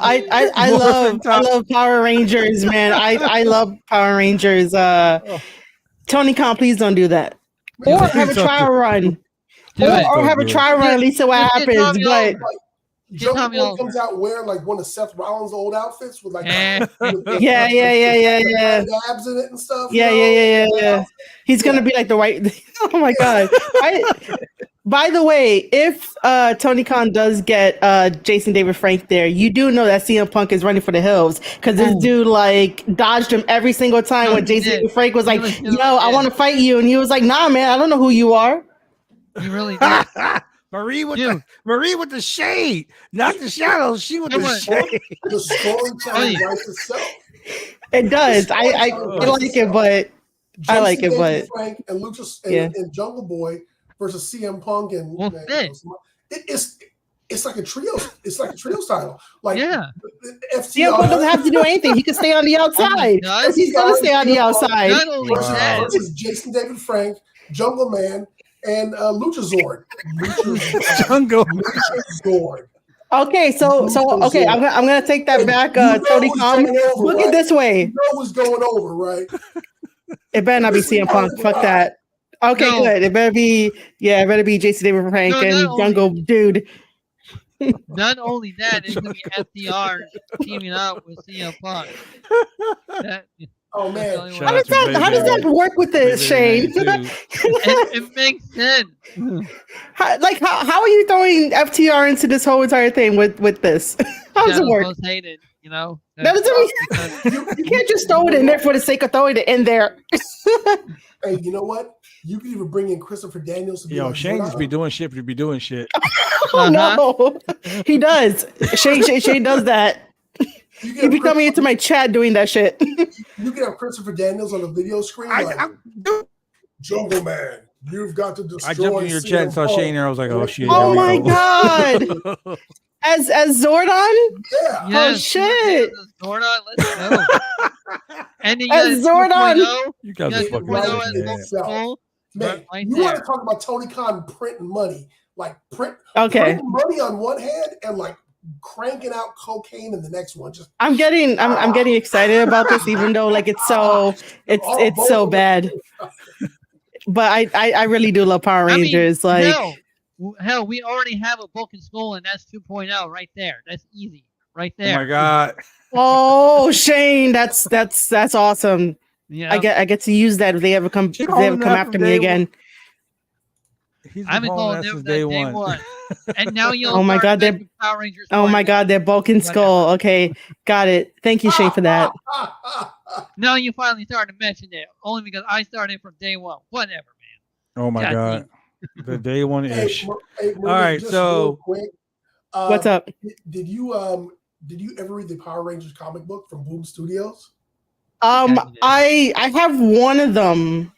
[SPEAKER 3] Power Rangers, man. I love Power Rangers. Tony Khan, please don't do that. Or have a trial run. Or have a trial run, at least see what happens. But
[SPEAKER 4] Jungle Boy comes out wearing one of Seth Rollins' old outfits with
[SPEAKER 3] yeah,
[SPEAKER 4] abs in it and stuff.
[SPEAKER 3] Yeah. He's gonna be like the white. Oh my god! By the way, if Tony Khan does get Jason David Frank there, you do know that CM Punk is running for the hills because this dude dodged him every single time when Jason David Frank was like, "Yo, I want to fight you," and he was like, "Nah, man, I don't know who you are."
[SPEAKER 1] You really did.
[SPEAKER 2] Marie with the shade, not the shadows. She with the shade.
[SPEAKER 4] The storytelling writes itself.
[SPEAKER 3] It does. I like it, but I like it, but
[SPEAKER 4] Frank and and Jungle Boy versus CM Punk and it's like a trio. It's like a trio style.
[SPEAKER 3] CM Punk doesn't have to do anything. He can stay on the outside. He's gonna stay on the outside.
[SPEAKER 4] Versus Jason David Frank, Jungle Man, and Luchazord. Luchazord.
[SPEAKER 3] Okay, so I'm gonna take that back. Tony Khan, look at this way.
[SPEAKER 4] You know what's going over, right?
[SPEAKER 3] It better not be CM Punk. Fuck that. Okay, good. It better be Jason David Frank and Jungle Dude.
[SPEAKER 1] Not only that, it's gonna be FDR teaming up with CM Punk.
[SPEAKER 4] Oh man,
[SPEAKER 3] how does that work with this, Shane?
[SPEAKER 1] It makes sense.
[SPEAKER 3] How are you throwing FTR into this whole entire thing with this? How does it work?
[SPEAKER 1] Most hated, you know.
[SPEAKER 3] That doesn't mean you can't just throw it in there for the sake of throwing it in there.
[SPEAKER 4] Hey, you know what? You could even bring in Christopher Daniels. To be
[SPEAKER 2] Shane just be doing shit. Be doing shit.
[SPEAKER 3] Oh no, he does. Shane does that. You be coming into my chat doing that shit.
[SPEAKER 4] You can have Christopher Daniels on the video screen. Jungle Man, you've got to destroy.
[SPEAKER 2] I jumped in your chat and saw Shane there. I was like, oh shit.
[SPEAKER 3] Oh my god. As Zordon?
[SPEAKER 4] Yeah.
[SPEAKER 3] Oh shit.
[SPEAKER 1] Zordon, let's go. And then
[SPEAKER 3] as Zordon.
[SPEAKER 2] You guys are fucking
[SPEAKER 4] man, you want to talk about Tony Khan printing money. Printing money on one hand and cranking out cocaine in the next one.
[SPEAKER 3] I'm getting excited about this, even though it's so bad. But I really do love Power Rangers.
[SPEAKER 1] Hell, we already have a Broken Skull, and that's 2.0 right there. That's easy, right there.
[SPEAKER 2] Oh my god!
[SPEAKER 3] Oh, Shane, that's awesome.
[SPEAKER 1] Yeah,
[SPEAKER 3] I get to use that if they ever come after me again.
[SPEAKER 1] I've been calling them day one. And now you.
[SPEAKER 3] Oh my god, they're
[SPEAKER 1] Power Rangers.
[SPEAKER 3] Oh my god, they're Broken Skull. Okay, got it. Thank you, Shane, for that.
[SPEAKER 1] Now you finally started to mention it, only because I started from day one. Whatever, man.
[SPEAKER 2] Oh my god. The day one ish.
[SPEAKER 4] All
[SPEAKER 2] right, so
[SPEAKER 4] quick,
[SPEAKER 3] what's up?
[SPEAKER 4] Did you ever read the Power Rangers comic book from Boom Studios?
[SPEAKER 3] I have one of them.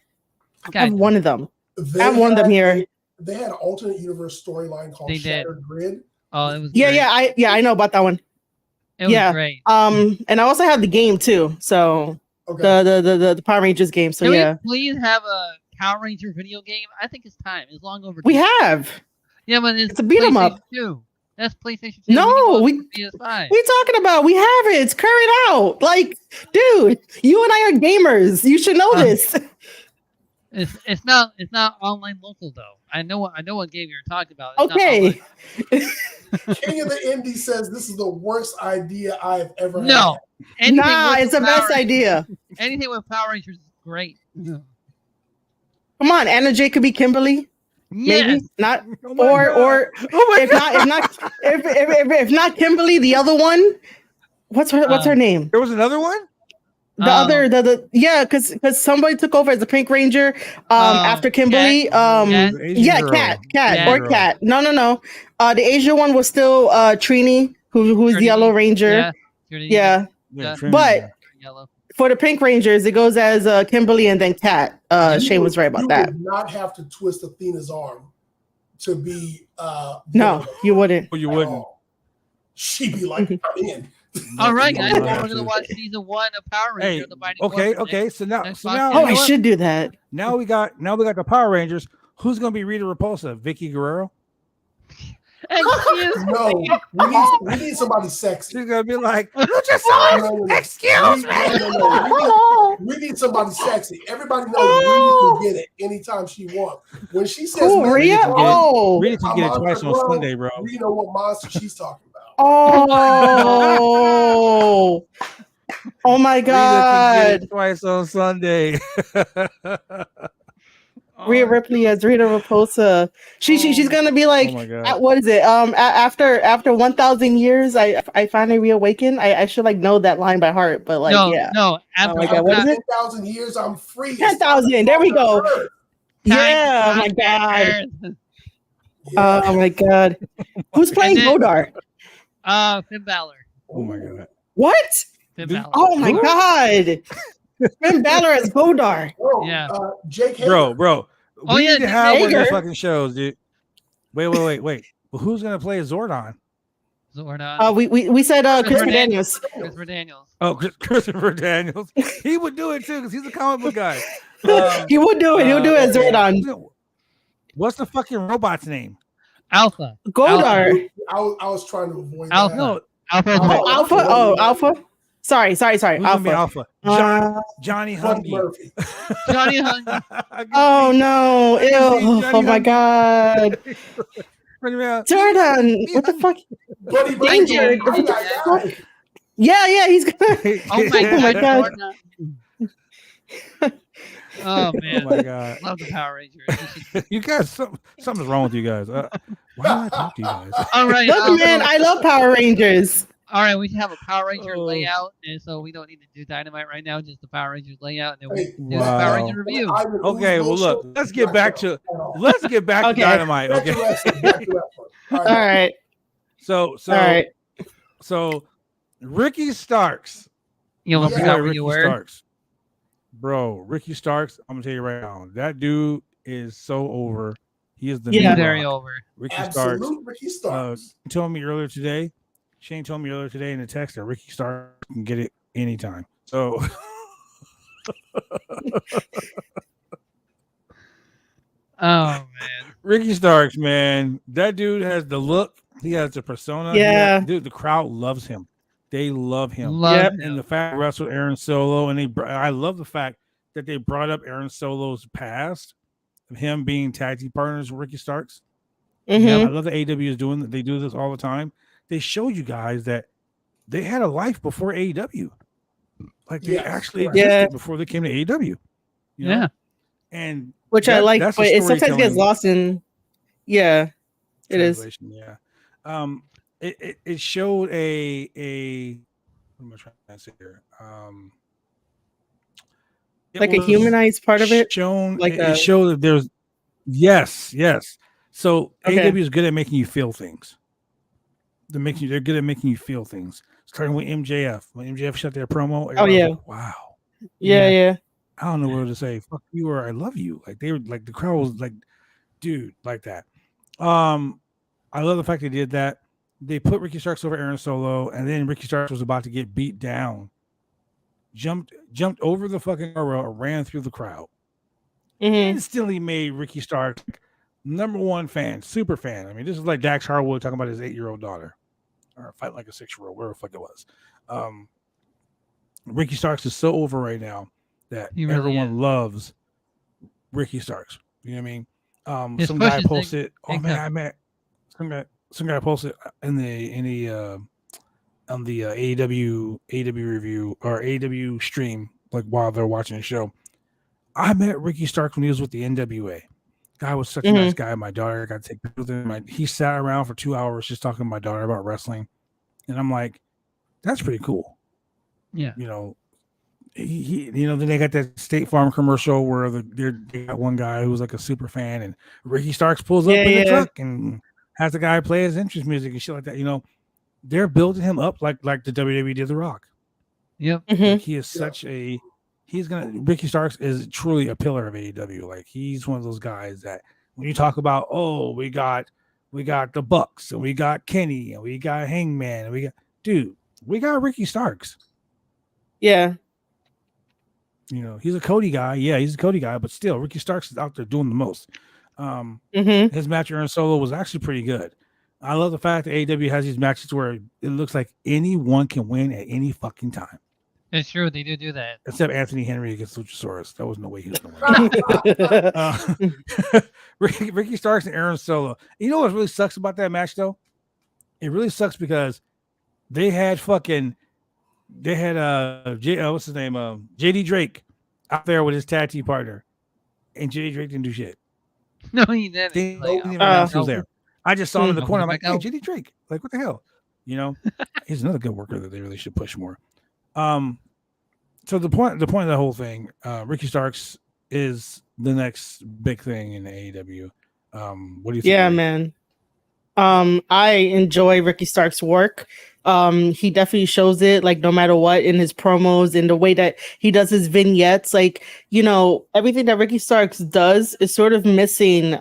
[SPEAKER 3] I have one of them here.
[SPEAKER 4] They had an alternate universe storyline called Shattered Grid.
[SPEAKER 1] Oh, it was
[SPEAKER 3] I know about that one.
[SPEAKER 1] It was great.
[SPEAKER 3] And I also have the game too. So the Power Rangers game. So
[SPEAKER 1] Can we please have a Power Ranger video game? I think it's time. It's long overdue.
[SPEAKER 3] We have.
[SPEAKER 1] Yeah, but it's
[SPEAKER 3] a beat 'em up.
[SPEAKER 1] 2. That's PlayStation 2.
[SPEAKER 3] No, we
[SPEAKER 1] PS5.
[SPEAKER 3] We talking about? We have it. It's current out. Dude, you and I are gamers. You should know this.
[SPEAKER 1] It's not online local though. I know what game you're talking about. It's
[SPEAKER 3] okay.
[SPEAKER 4] King of the Indie says this is the worst idea I've ever had.
[SPEAKER 3] No. It's the best idea.
[SPEAKER 1] Anything with Power Rangers is great. Yeah.
[SPEAKER 3] Come on, Anna J could be Kimberly.
[SPEAKER 1] Yes.
[SPEAKER 3] Maybe not, if not Kimberly, the other one, What's her name?
[SPEAKER 2] There was another one.
[SPEAKER 3] Because somebody took over as the Pink Ranger after Kimberly. Cat. No. The Asian one was still Trini, who's the Yellow Ranger. Yeah. But for the Pink Rangers, it goes as Kimberly and then Cat. Shane was right about that.
[SPEAKER 4] You would not have to twist Athena's arm to be.
[SPEAKER 3] No, you wouldn't.
[SPEAKER 2] You wouldn't.
[SPEAKER 4] She'd be like, I'm in.
[SPEAKER 1] All right, guys, we're going to watch season 1 of Power Rangers. The Mighty
[SPEAKER 2] Okay. So now,
[SPEAKER 3] I should do that.
[SPEAKER 2] Now we got the Power Rangers. Who's going to be Rita Repulsa? Vicky Guerrero?
[SPEAKER 4] No, we need somebody sexy.
[SPEAKER 2] She's gonna be like, excuse me.
[SPEAKER 4] We need somebody sexy. Everybody knows Rita can get it anytime she wants. When she says
[SPEAKER 3] Rita
[SPEAKER 2] can get it twice on Sunday, bro.
[SPEAKER 4] We know what monster she's talking about.
[SPEAKER 3] Oh my God!
[SPEAKER 2] Rita can get it twice on Sunday.
[SPEAKER 3] Rhea Ripley as Rita Repulsa. She's gonna be like, what is it? After 1,000 years, I finally reawaken. I should know that line by heart, but
[SPEAKER 1] no.
[SPEAKER 3] After what is it?
[SPEAKER 4] 10,000 years, I'm free.
[SPEAKER 3] 10,000. There we go. Yeah. Oh my God. Oh my God. Who's playing Godard?
[SPEAKER 1] Finn Balor.
[SPEAKER 2] Oh my God.
[SPEAKER 3] What?
[SPEAKER 1] Finn Balor.
[SPEAKER 3] Oh my God. Finn Balor as Godard.
[SPEAKER 4] Jake Hager.
[SPEAKER 2] Bro. We need to have one of these fucking shows, dude. Wait. Well, who's gonna play Zordon?
[SPEAKER 3] We said Christopher Daniels.
[SPEAKER 1] Christopher Daniels.
[SPEAKER 2] Oh, Christopher Daniels. He would do it too because he's a comic book guy.
[SPEAKER 3] He would do it. He'll do it as Zordon.
[SPEAKER 2] What's the fucking robot's name?
[SPEAKER 1] Alpha.
[SPEAKER 3] Godard.
[SPEAKER 4] I was trying to avoid
[SPEAKER 1] Alpha.
[SPEAKER 4] that.
[SPEAKER 1] No.
[SPEAKER 3] Alpha. Alpha. Sorry.
[SPEAKER 2] Alpha. Johnny Hungy.
[SPEAKER 1] Johnny Hungy.
[SPEAKER 3] Oh no! Ew! Oh my God! Jordan, what the fuck? Danger! Yeah, he's gonna.
[SPEAKER 1] Oh my God! Oh man!
[SPEAKER 2] Oh my God!
[SPEAKER 1] Love the Power Rangers.
[SPEAKER 2] You guys, something's wrong with you guys. Why don't I talk to you guys?
[SPEAKER 1] All right,
[SPEAKER 3] look, man, I love Power Rangers.
[SPEAKER 1] All right, we should have a Power Ranger layout, and so we don't need to do Dynamite right now. Just the Power Rangers layout, and then we do the Power Ranger review.
[SPEAKER 2] Okay, well, look, let's get back to Dynamite. Okay.
[SPEAKER 3] All right.
[SPEAKER 2] So, Ricky Starks.
[SPEAKER 1] You almost forgot where you were.
[SPEAKER 2] Starks. Bro, Ricky Starks, I'm gonna tell you right now, that dude is so over. He is the
[SPEAKER 1] very over.
[SPEAKER 2] Ricky
[SPEAKER 4] Starks.
[SPEAKER 2] Shane told me earlier today in the text that Ricky Starks can get it anytime. So
[SPEAKER 1] oh man.
[SPEAKER 2] Ricky Starks, man. That dude has the look, he has the persona.
[SPEAKER 3] Yeah.
[SPEAKER 2] Dude, the crowd loves him. They love him.
[SPEAKER 3] And
[SPEAKER 2] the fact he wrestled Aaron Solo, and I love the fact that they brought up Aaron Solo's past of him being tag team partners with Ricky Starks.
[SPEAKER 3] Mm-hmm.
[SPEAKER 2] I love the AEW is doing that. They do this all the time. They show you guys that they had a life before AEW. Like they actually existed before they came to AEW. You know? And
[SPEAKER 3] which I like, but it sometimes gets lost in it is.
[SPEAKER 2] Yeah. It showed a what am I trying to say here?
[SPEAKER 3] Like a humanized part of it.
[SPEAKER 2] It showed that there's yes. So AEW is good at making you feel things. They're good at making you feel things. Starting with MJF. When MJF shut their promo, like, wow.
[SPEAKER 3] Yeah.
[SPEAKER 2] I don't know what to say. Fuck you or I love you. Like they were like the crowd was like, dude, like that. I love the fact they did that. They put Ricky Starks over Aaron Solo, and then Ricky Starks was about to get beat down. Jumped over the fucking railroad, ran through the crowd.
[SPEAKER 3] Mm-hmm.
[SPEAKER 2] Instantly made Ricky Starks #1 fan, super fan. I mean, this is like Dax Harwood talking about his 8-year-old daughter, or fight like a 6-year-old, whatever the fuck it was. Ricky Starks is so over right now that everyone loves Ricky Starks. You know what I mean? Some guy posted, "Oh man, I met some guy posted in the on the AEW review or AEW stream, like while they're watching the show. I met Ricky Starks when he was with the NWA. Guy was such a nice guy. My daughter got to take pictures with him. He sat around for 2 hours just talking to my daughter about wrestling, and I'm like, That's pretty cool.
[SPEAKER 1] Yeah.
[SPEAKER 2] Then they got that State Farm commercial where they got one guy who's like a super fan, and Ricky Starks pulls up in the truck and has the guy play his entrance music and shit like that. They're building him up like the WWE did The Rock.
[SPEAKER 1] Yep.
[SPEAKER 2] Like he is Ricky Starks is truly a pillar of AEW. Like he's one of those guys that when you talk about, we got the Bucks and we got Kenny and we got Hangman and we got Ricky Starks.
[SPEAKER 3] Yeah.
[SPEAKER 2] He's a Cody guy. Yeah, he's a Cody guy, but still, Ricky Starks is out there doing the most. His match Aaron Solo was actually pretty good. I love the fact that AEW has these matches where it looks like anyone can win at any fucking time.
[SPEAKER 1] It's true. They do that.
[SPEAKER 2] Except Anthony Henry against Luchasaurus. That was no way he was going to win. Ricky Starks and Aaron Solo. You know what really sucks about that match, though? It really sucks because they had what's his name? JD Drake out there with his tag team partner. And JD Drake didn't do shit.
[SPEAKER 1] No, he didn't.
[SPEAKER 2] He was there. I just saw him in the corner. I'm like, hey, JD Drake. Like, what the hell? He's another good worker that they really should push more. So the point of the whole thing, Ricky Starks is the next big thing in AEW. What do you think?
[SPEAKER 3] Yeah, man. I enjoy Ricky Starks' work. He definitely shows it, like, no matter what, in his promos and the way that he does his vignettes. Like, everything that Ricky Starks does is sort of missing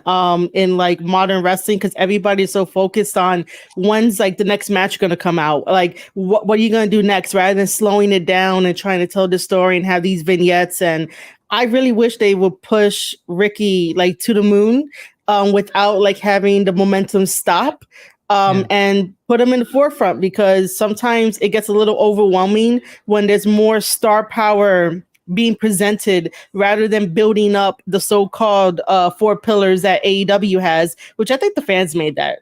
[SPEAKER 3] in like modern wrestling, because everybody's so focused on when's like the next match going to come out. Like, what are you going to do next, rather than slowing it down and trying to tell the story and have these vignettes. And I really wish they would push Ricky like to the moon without like having the momentum stop. And put them in the forefront, because sometimes it gets a little overwhelming when there's more star power being presented rather than building up the so-called 4 pillars that AEW has, which I think the fans made that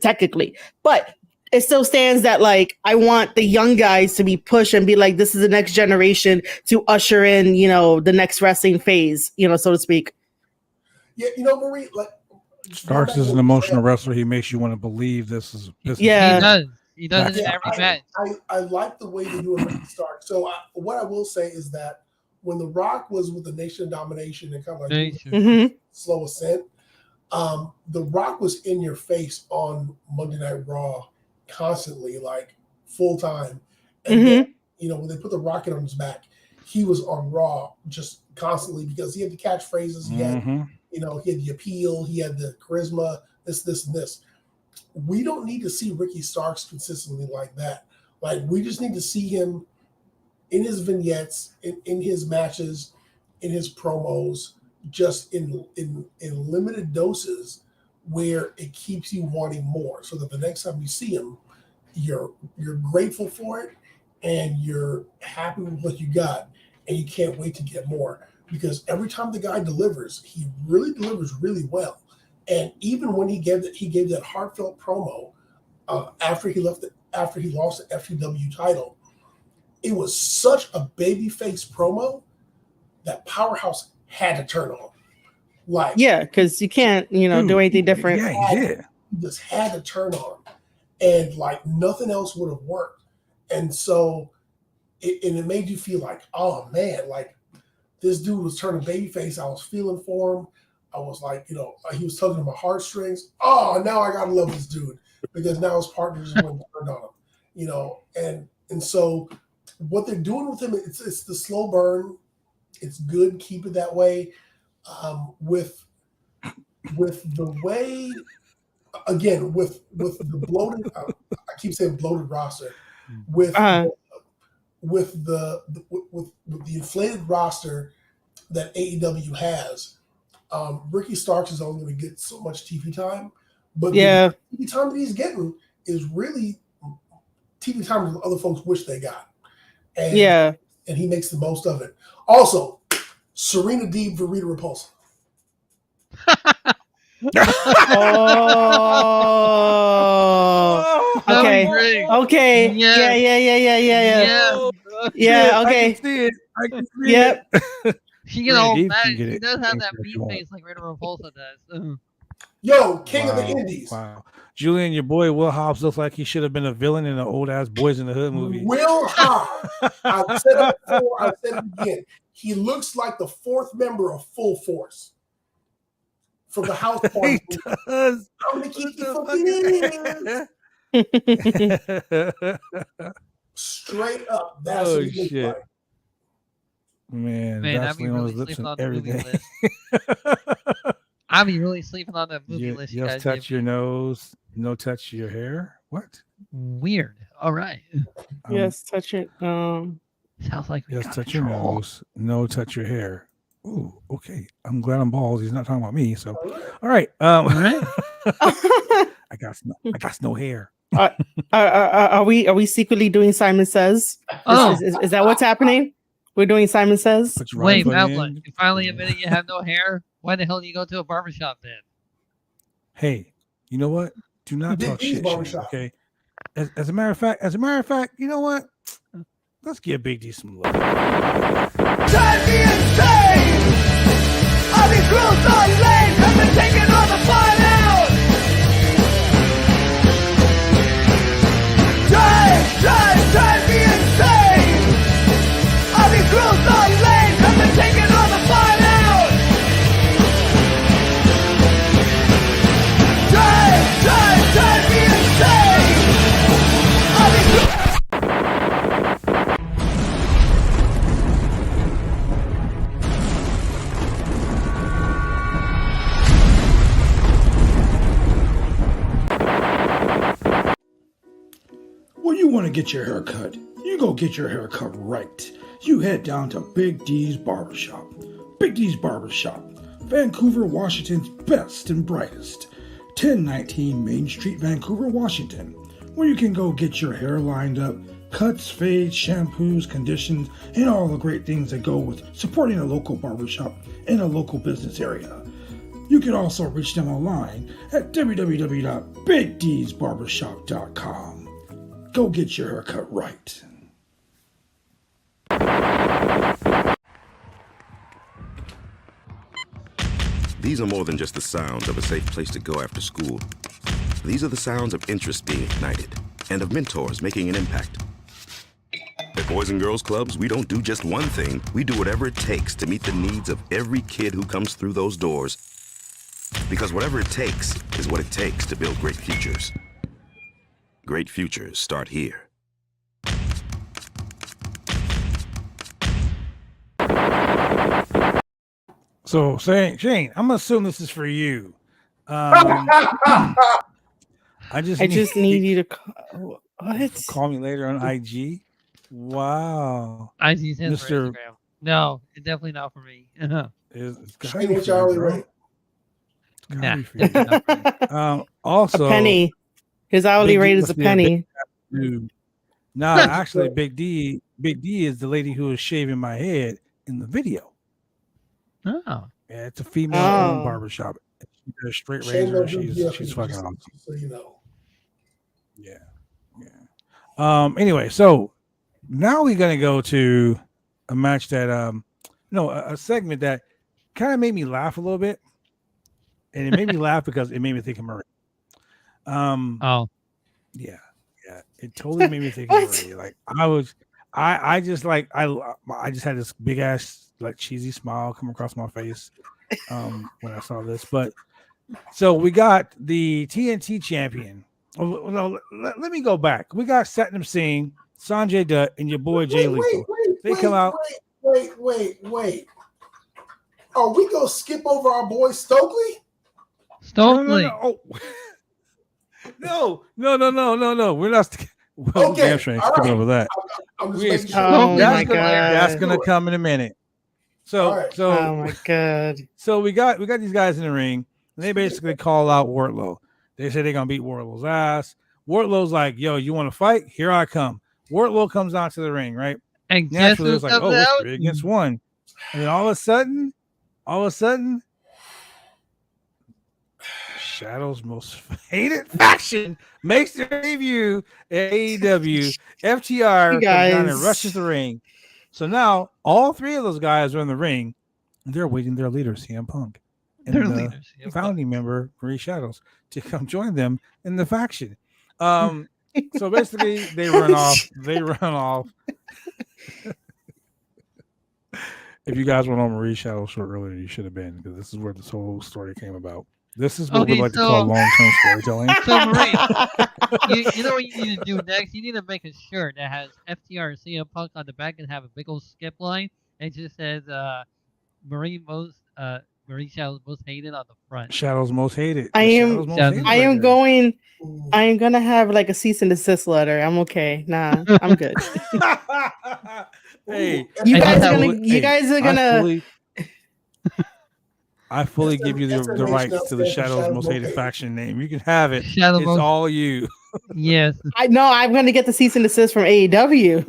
[SPEAKER 3] technically, but it still stands that like I want the young guys to be pushed and be like, this is the next generation to usher in, the next wrestling phase, so to speak.
[SPEAKER 4] Yeah, Marie, like,
[SPEAKER 2] Starks is an emotional wrestler. He makes you want to believe this is.
[SPEAKER 3] Yeah,
[SPEAKER 1] he does it in every match.
[SPEAKER 4] I like the way they do it with Starks. So what I will say is that when The Rock was with the Nation of Domination and kind of like slow ascent, The Rock was in your face on Monday Night Raw constantly, like full time. And then, when they put the rocket on his back, he was on Raw just constantly because he had the catchphrases. He had. He had the appeal, he had the charisma, this, and this. We don't need to see Ricky Starks consistently like that. Like, we just need to see him in his vignettes, in his matches, in his promos, just in limited doses where it keeps you wanting more, so that the next time you see him, you're grateful for it and you're happy with what you got and you can't wait to get more. Because every time the guy delivers, he really delivers really well. And even when he gave that heartfelt promo after he lost the FTW title, it was such a babyface promo that Powerhouse had to turn on. Like,
[SPEAKER 3] yeah, because you can't, do anything different.
[SPEAKER 2] Yeah, he did.
[SPEAKER 4] He just had to turn on, and like nothing else would have worked. And so, it made you feel like, oh man, like. This dude was turning babyface. I was feeling for him. I was like, he was tugging my heartstrings. Oh, now I gotta love this dude because now his partners are going to turn on him, and so what they're doing with him, it's the slow burn. It's good. Keep it that way. With the way, again, with the bloated, I keep saying bloated roster, with the inflated roster that AEW has, Ricky Starks is only going to get so much TV time, but the TV time that he's getting is really TV time that other folks wish they got, and he makes the most of it. Also, Serena Deeb for Rita Repulsa.
[SPEAKER 3] Okay. Yeah. Okay.
[SPEAKER 2] I can see it.
[SPEAKER 1] She get all mad. She does have that mean face like Rita Repulsa does.
[SPEAKER 4] Yo, King of the Indies.
[SPEAKER 2] Wow. Julian, your boy Will Hobbs looks like he should have been a villain in an old ass Boys in the Hood movie.
[SPEAKER 4] Will Hobbs. I've said it before. I've said it again. He looks like the fourth member of Full Force from the House Party.
[SPEAKER 2] He does.
[SPEAKER 4] I'm gonna keep the fucking straight up. That's what he looks like.
[SPEAKER 2] Man,
[SPEAKER 1] I'd be really sleeping on the movie list. I'd be really sleeping on that movie list.
[SPEAKER 2] Just touch your nose, no touch your hair. What?
[SPEAKER 1] Weird. All right.
[SPEAKER 3] Yes, touch it.
[SPEAKER 1] Sounds like
[SPEAKER 2] yes, touch your nose, no touch your hair. Ooh, okay. I'm glad I'm bald. He's not talking about me. So, all right.
[SPEAKER 1] All right.
[SPEAKER 2] I got no hair.
[SPEAKER 3] Are we secretly doing Simon Says? Is that what's happening? We're doing Simon Says.
[SPEAKER 1] Wait, Malcolm, you finally admitted you have no hair? Why the hell do you go to a barbershop then?
[SPEAKER 2] Hey, you know what? Do not talk shit, okay? As a matter of fact, you know what? Let's give Big D some love.
[SPEAKER 5] Drive me insane! All these rules are lame, have been taking all the fun out! Drive me insane! All these rules are lame, have been taking all the fun out! Drive me insane! All these rules...
[SPEAKER 6] When you want to get your hair cut, you go get your hair cut right. You head down to Big D's Barbershop. Big D's Barbershop, Vancouver, Washington's best and brightest. 1019 Main Street, Vancouver, Washington, where you can go get your hair lined up, cuts, fades, shampoos, conditions, and all the great things that go with supporting a local barbershop in a local business area. You can also reach them online at www.bigdsbarbershop.com. Go get your haircut right.
[SPEAKER 7] These are more than just the sounds of a safe place to go after school. These are the sounds of interest being ignited and of mentors making an impact. At Boys and Girls Clubs, we don't do just one thing. We do whatever it takes to meet the needs of every kid who comes through those doors. Because whatever it takes is what it takes to build great futures. Great futures start here.
[SPEAKER 2] So, Shane, I'm gonna assume this is for you. I just
[SPEAKER 3] need you to
[SPEAKER 2] call me later on IG. Wow,
[SPEAKER 1] IG stands for Instagram. No, it's definitely not for me.
[SPEAKER 4] Shane, what's your hourly rate?
[SPEAKER 1] Nah.
[SPEAKER 2] Also,
[SPEAKER 3] a penny. His hourly rate is a penny.
[SPEAKER 2] No, actually, Big D is the lady who was shaving my head in the video.
[SPEAKER 1] Oh,
[SPEAKER 2] yeah, it's a female-owned barbershop. She's a straight razor. She's fucking awesome.
[SPEAKER 4] So you know.
[SPEAKER 2] Yeah. Anyway, so now we're gonna go to a match that a segment that kind of made me laugh a little bit, and it made me laugh because it made me think of Marie. Yeah, it totally made me think of Marie. Like I just had this big ass like cheesy smile come across my face when I saw this. But so we got the TNT champion. Oh, no, let me go back. We got Satnam Singh, Sanjay Dutt, and your boy Jay Lethal. They come out.
[SPEAKER 4] Wait. Oh, we gonna skip over our boy Stokely?
[SPEAKER 2] No. We're not.
[SPEAKER 4] Okay,
[SPEAKER 2] skipping over that. That's gonna come in a minute. So,
[SPEAKER 3] oh my god.
[SPEAKER 2] So we got these guys in the ring, and they basically call out Wardlow. They say they're gonna beat Wardlow's ass. Wardlow's like, "Yo, you want to fight? Here I come." Wardlow comes out to the ring, right?
[SPEAKER 1] And
[SPEAKER 2] naturally, it's like, "Oh, it's 3 against 1," and then all of a sudden, Shadow's most hated faction makes their debut at AEW. FTR comes down and rushes the ring. So now all 3 of those guys are in the ring, and they're waiting their leader, CM Punk. and the founding member, Marie Shadows, to come join them in the faction. So basically, they run off. If you guys went on Marie Shadow's show earlier, you should have been, because this is where this whole story came about. This is what we like to call long-term storytelling.
[SPEAKER 1] So Marie, you know what you need to do next? You need to make a shirt that has FTR and CM Punk on the back and have a big old skip line, and it just says Marie Shadow's most hated on the front.
[SPEAKER 2] Shadow's most hated.
[SPEAKER 3] I am gonna have like a cease and desist letter. I'm okay. Nah, I'm good.
[SPEAKER 2] Hey,
[SPEAKER 3] you guys are gonna.
[SPEAKER 2] I fully give you the rights to the Shadow's most hated faction name. You can have it. It's all you.
[SPEAKER 1] Yes.
[SPEAKER 3] I know. I'm going to get the cease and desist from AEW.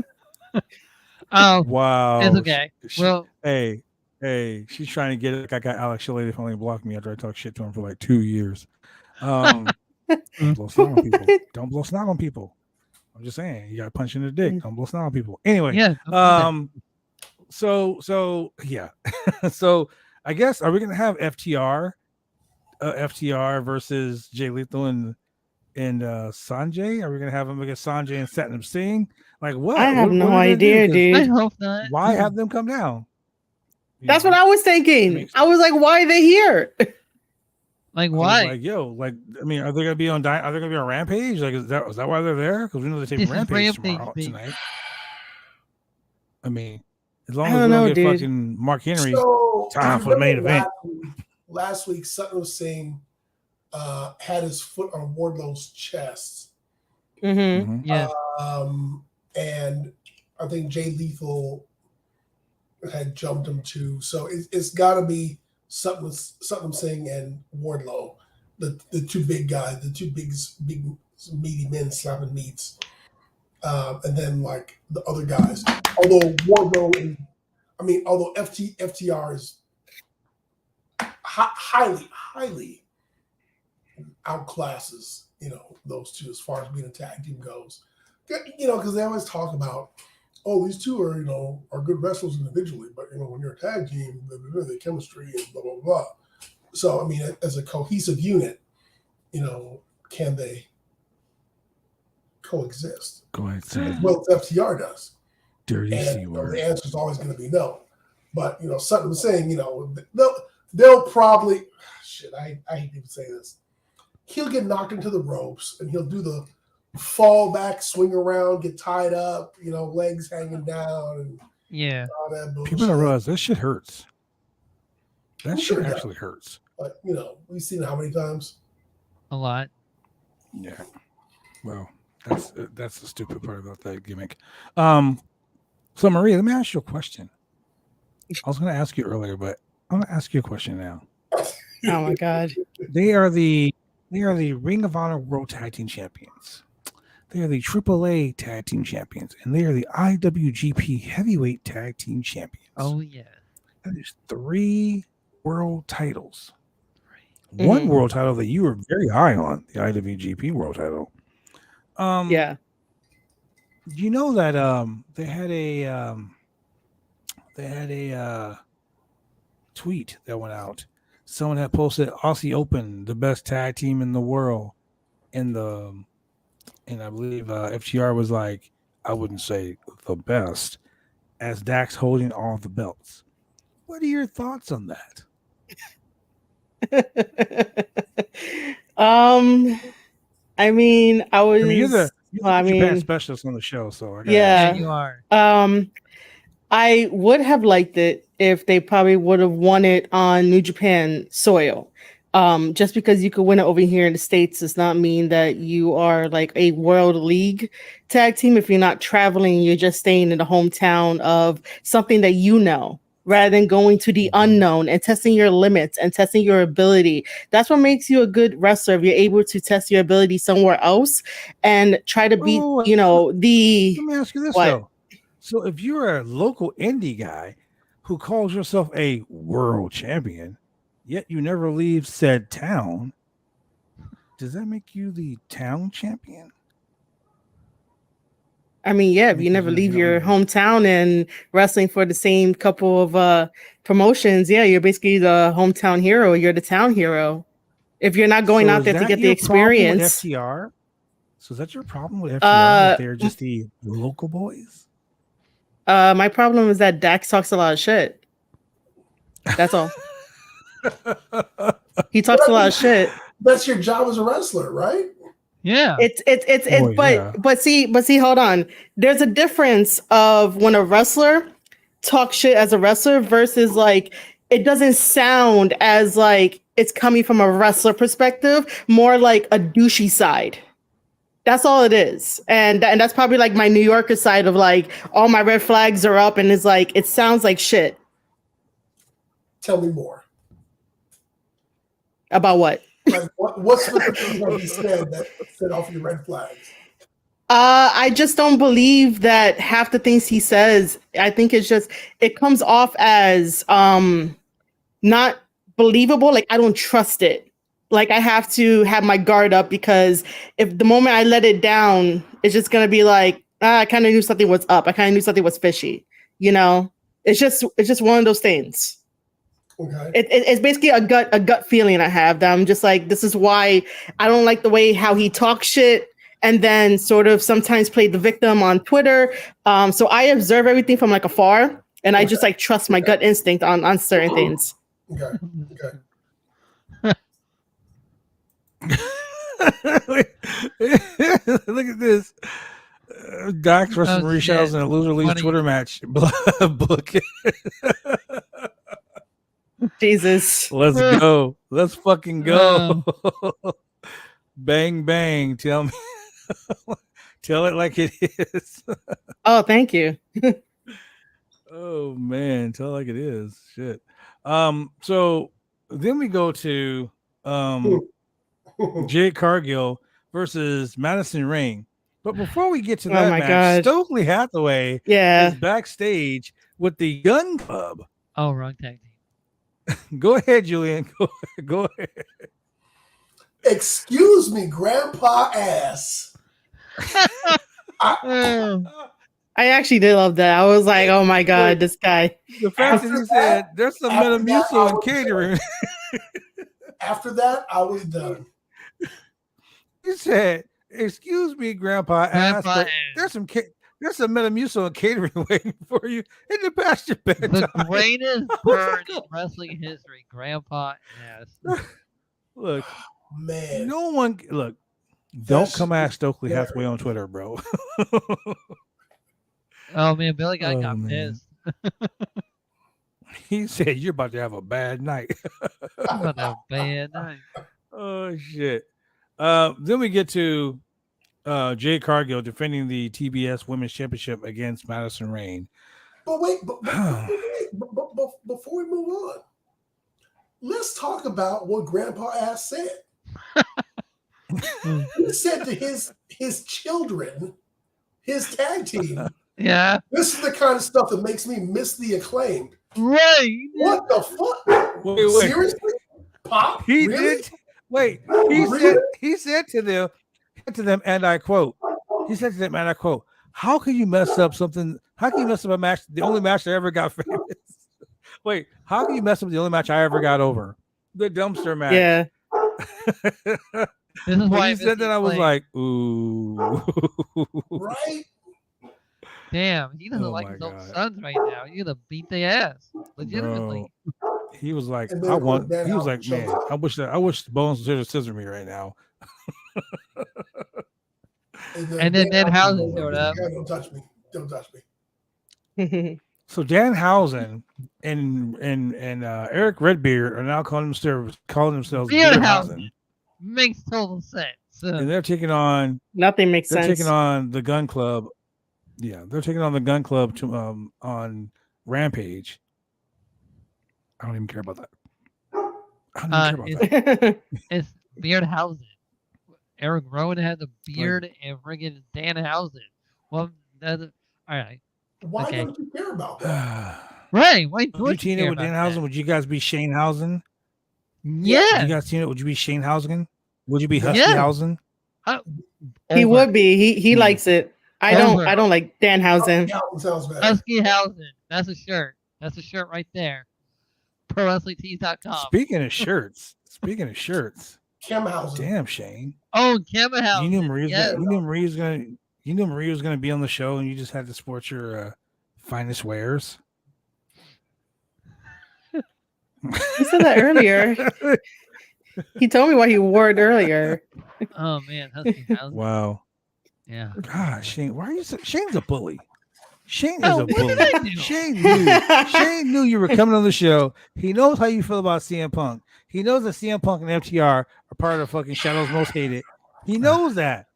[SPEAKER 1] Oh
[SPEAKER 2] wow.
[SPEAKER 1] It's okay. Well,
[SPEAKER 2] hey, she's trying to get it. Like I got Alex Shelley to finally block me after I talked shit to him for like 2 years. Blow snot on people. Don't blow snot on people. I'm just saying, you got to punch in the dick. Don't blow snot on people. Anyway,
[SPEAKER 1] yeah.
[SPEAKER 2] So yeah. So I guess, are we gonna have FTR versus Jay Lethal and Sanjay? Are we gonna have them against Sanjay and Satnam Singh? Like what?
[SPEAKER 3] I have no idea, dude.
[SPEAKER 1] I hope not.
[SPEAKER 2] Why have them come down?
[SPEAKER 3] That's what I was thinking. I was like, why are they here?
[SPEAKER 1] Like why?
[SPEAKER 2] Like, yo, like, I mean, are they gonna be on Rampage? Like, is that why they're there? Because we know they're taking Rampage tonight. I mean, as long as we don't get fucking Mark Henry time for the main event.
[SPEAKER 4] Last week, Satnam Singh had his foot on Wardlow's chest.
[SPEAKER 3] Mm-hmm.
[SPEAKER 1] Yeah.
[SPEAKER 4] And I think Jay Lethal had jumped him too. So it's got to be Satnam Singh and Wardlow, the two big guys, the two big meaty men slapping meats. And then like the other guys. Although Wardlow although FTR is highly outclasses, those two as far as being a tag team goes. Because they always talk about, these two are good wrestlers individually, but when you're a tag team, the chemistry and blah blah blah. So I mean, as a cohesive unit, can they coexist?
[SPEAKER 2] Go ahead, say.
[SPEAKER 4] Well, FTR does.
[SPEAKER 2] Dirty C word.
[SPEAKER 4] The answer is always going to be no. But Sutton was saying, they'll probably I hate to even say this. He'll get knocked into the ropes and he'll do the fall back, swing around, get tied up, legs hanging down, and all that bullshit.
[SPEAKER 2] People don't realize that shit hurts. That shit actually hurts.
[SPEAKER 4] But we've seen it how many times?
[SPEAKER 1] A lot.
[SPEAKER 2] Yeah. Well, that's the stupid part about that gimmick. So Maria, let me ask you a question. I was going to ask you earlier, but I'm going to ask you a question now.
[SPEAKER 3] Oh my God.
[SPEAKER 2] They are the Ring of Honor World Tag Team Champions. They are the AAA Tag Team Champions, and they are the IWGP Heavyweight Tag Team Champions.
[SPEAKER 1] Oh yeah.
[SPEAKER 2] And there's 3 world titles. One world title that you were very high on, the IWGP World Title.
[SPEAKER 3] Yeah.
[SPEAKER 2] You know that they had a tweet that went out. Someone had posted Aussie Open, the best tag team in the world, and I believe FTR was like, I wouldn't say the best, as Dax holding all the belts. What are your thoughts on that?
[SPEAKER 3] I mean,
[SPEAKER 2] you're the Japan specialist on the show, so
[SPEAKER 1] you are.
[SPEAKER 3] I would have liked it if they probably would have won it on New Japan soil. Just because you could win it over here in the States does not mean that you are like a World League tag team. If you're not traveling, you're just staying in the hometown of something that rather than going to the unknown and testing your limits and testing your ability. That's what makes you a good wrestler. If you're able to test your ability somewhere else and try to beat,
[SPEAKER 2] Let me ask you this, though. So if you're a local indie guy who calls yourself a world champion, yet you never leave said town, does that make you the town champion?
[SPEAKER 3] I mean, yeah, if you never leave your hometown and wrestling for the same couple of promotions, yeah, you're basically the hometown hero. You're the town hero. If you're not going out there to get the experience.
[SPEAKER 2] FTR? So is that your problem with FTR? That they're just the local boys?
[SPEAKER 3] My problem is that Dax talks a lot of shit. That's all. He talks a lot of shit.
[SPEAKER 4] That's your job as a wrestler, right?
[SPEAKER 1] Yeah.
[SPEAKER 3] But see, hold on. There's a difference of when a wrestler talks shit as a wrestler versus like it doesn't sound as like it's coming from a wrestler perspective, more like a douchey side. That's all it is. And that's probably like my New Yorker side of like all my red flags are up and it's like it sounds like shit.
[SPEAKER 4] Tell me more.
[SPEAKER 3] About what?
[SPEAKER 4] Like what's the thing that he said that set off your red flags?
[SPEAKER 3] I just don't believe that half the things he says. I think it comes off as not believable. Like I don't trust it. Like I have to have my guard up because if the moment I let it down, it's just gonna be like I kind of knew something was up. I kind of knew something was fishy. You know, it's just one of those things.
[SPEAKER 4] Okay.
[SPEAKER 3] It's basically a gut feeling I have that I'm just like, this is why I don't like the way how he talks shit and then sort of sometimes play the victim on Twitter. So I observe everything from like afar and I just like trust my gut instinct on certain things.
[SPEAKER 4] Okay.
[SPEAKER 2] Look at this. Dax versus Marie Shells in a loser leaves Twitter match. Book it.
[SPEAKER 3] Jesus.
[SPEAKER 2] Let's go. Let's fucking go. Bang, bang. Tell me. Tell it like it is.
[SPEAKER 3] Oh, thank you.
[SPEAKER 2] Oh, man. Tell it like it is. Shit. So then we go to Jade Cargill versus Madison Rain. But before we get to that match, God. Stokely Hathaway is backstage with the Gun Club.
[SPEAKER 1] Oh, wrong tag team.
[SPEAKER 2] Go ahead, Julian. Go ahead.
[SPEAKER 4] Excuse me, Grandpa Ass.
[SPEAKER 3] I actually did love that. I was like, oh my God, this guy.
[SPEAKER 2] The fact that he said there's some Metamucil and catering.
[SPEAKER 4] After that, I was done.
[SPEAKER 2] He said, excuse me, Grandpa Ass. There's some Metamucil and catering waiting for you in the past your bedtime.
[SPEAKER 1] The greatest burn in wrestling history, Grandpa Ass.
[SPEAKER 2] Look,
[SPEAKER 4] man.
[SPEAKER 2] No one look. Don't come ask Stokely Hathaway on Twitter, bro.
[SPEAKER 1] Oh man, Billy Guy got pissed.
[SPEAKER 2] He said you're about to have a bad night.
[SPEAKER 1] I'm about to have a bad night.
[SPEAKER 2] Oh shit. Then we get to Jade Cargill defending the TBS Women's Championship against Madison Rain.
[SPEAKER 4] But wait, before we move on, let's talk about what Grandpa Ass said. He said to his children, his tag team,
[SPEAKER 1] yeah,
[SPEAKER 4] this is the kind of stuff that makes me miss the Acclaimed.
[SPEAKER 1] Right.
[SPEAKER 4] What the fuck? Wait. Seriously? Pop?
[SPEAKER 2] He
[SPEAKER 4] really?
[SPEAKER 2] did. Wait. He said to them, and I quote. He said to them, and I quote, how can you mess up something? How can you mess up a match? The only match I ever got famous. Wait, how can you mess up the only match I ever got over? The dumpster match.
[SPEAKER 3] Yeah.
[SPEAKER 1] This is why
[SPEAKER 2] he said that I was like, ooh.
[SPEAKER 4] Right?
[SPEAKER 1] Damn, he doesn't like his own sons right now. You're gonna beat their ass. Legitimately.
[SPEAKER 2] Bro, he was like, he was like, man, I wish Bones would scissor me right now.
[SPEAKER 1] And then Danhausen showed up.
[SPEAKER 4] Don't touch me.
[SPEAKER 2] So Danhausen and Eric Redbeard are now calling themselves Beardhausen.
[SPEAKER 1] Makes total sense.
[SPEAKER 2] And they're taking on
[SPEAKER 3] nothing makes sense.
[SPEAKER 2] They're taking on the Gun Club. Yeah, they're taking on the Gun Club to on Rampage. I don't even care about that.
[SPEAKER 1] It's Beardhausen. Eric Rowan had the beard and friggin' Danhausen. Well, all right.
[SPEAKER 4] Why don't you care about that?
[SPEAKER 1] Right. Why
[SPEAKER 2] would you team it with Danhausen? Would you guys be Shanehausen?
[SPEAKER 1] Yeah.
[SPEAKER 2] You guys team it? Would you be Shanehausen? Would you be Huskyhausen?
[SPEAKER 3] He would be. He likes it. I don't like Danhausen.
[SPEAKER 1] Huskyhausen. That's a shirt. That's a shirt right there. ProWrestlingTees.com.
[SPEAKER 2] Speaking of shirts.
[SPEAKER 4] Kimhausen.
[SPEAKER 2] Damn, Shane.
[SPEAKER 1] Oh, Kimhausen.
[SPEAKER 2] You knew Maria was gonna be on the show, and you just had to sport your finest wares.
[SPEAKER 3] He said that earlier. He told me why he wore it earlier.
[SPEAKER 1] Oh man, Huskyhausen.
[SPEAKER 2] Wow.
[SPEAKER 1] Yeah.
[SPEAKER 2] God, Shane, why are you? Shane's a bully. Shane is a bully. Shane knew you were coming on the show. He knows how you feel about CM Punk. He knows that CM Punk and FTR are part of fucking Shadow's Most Hated. He knows that,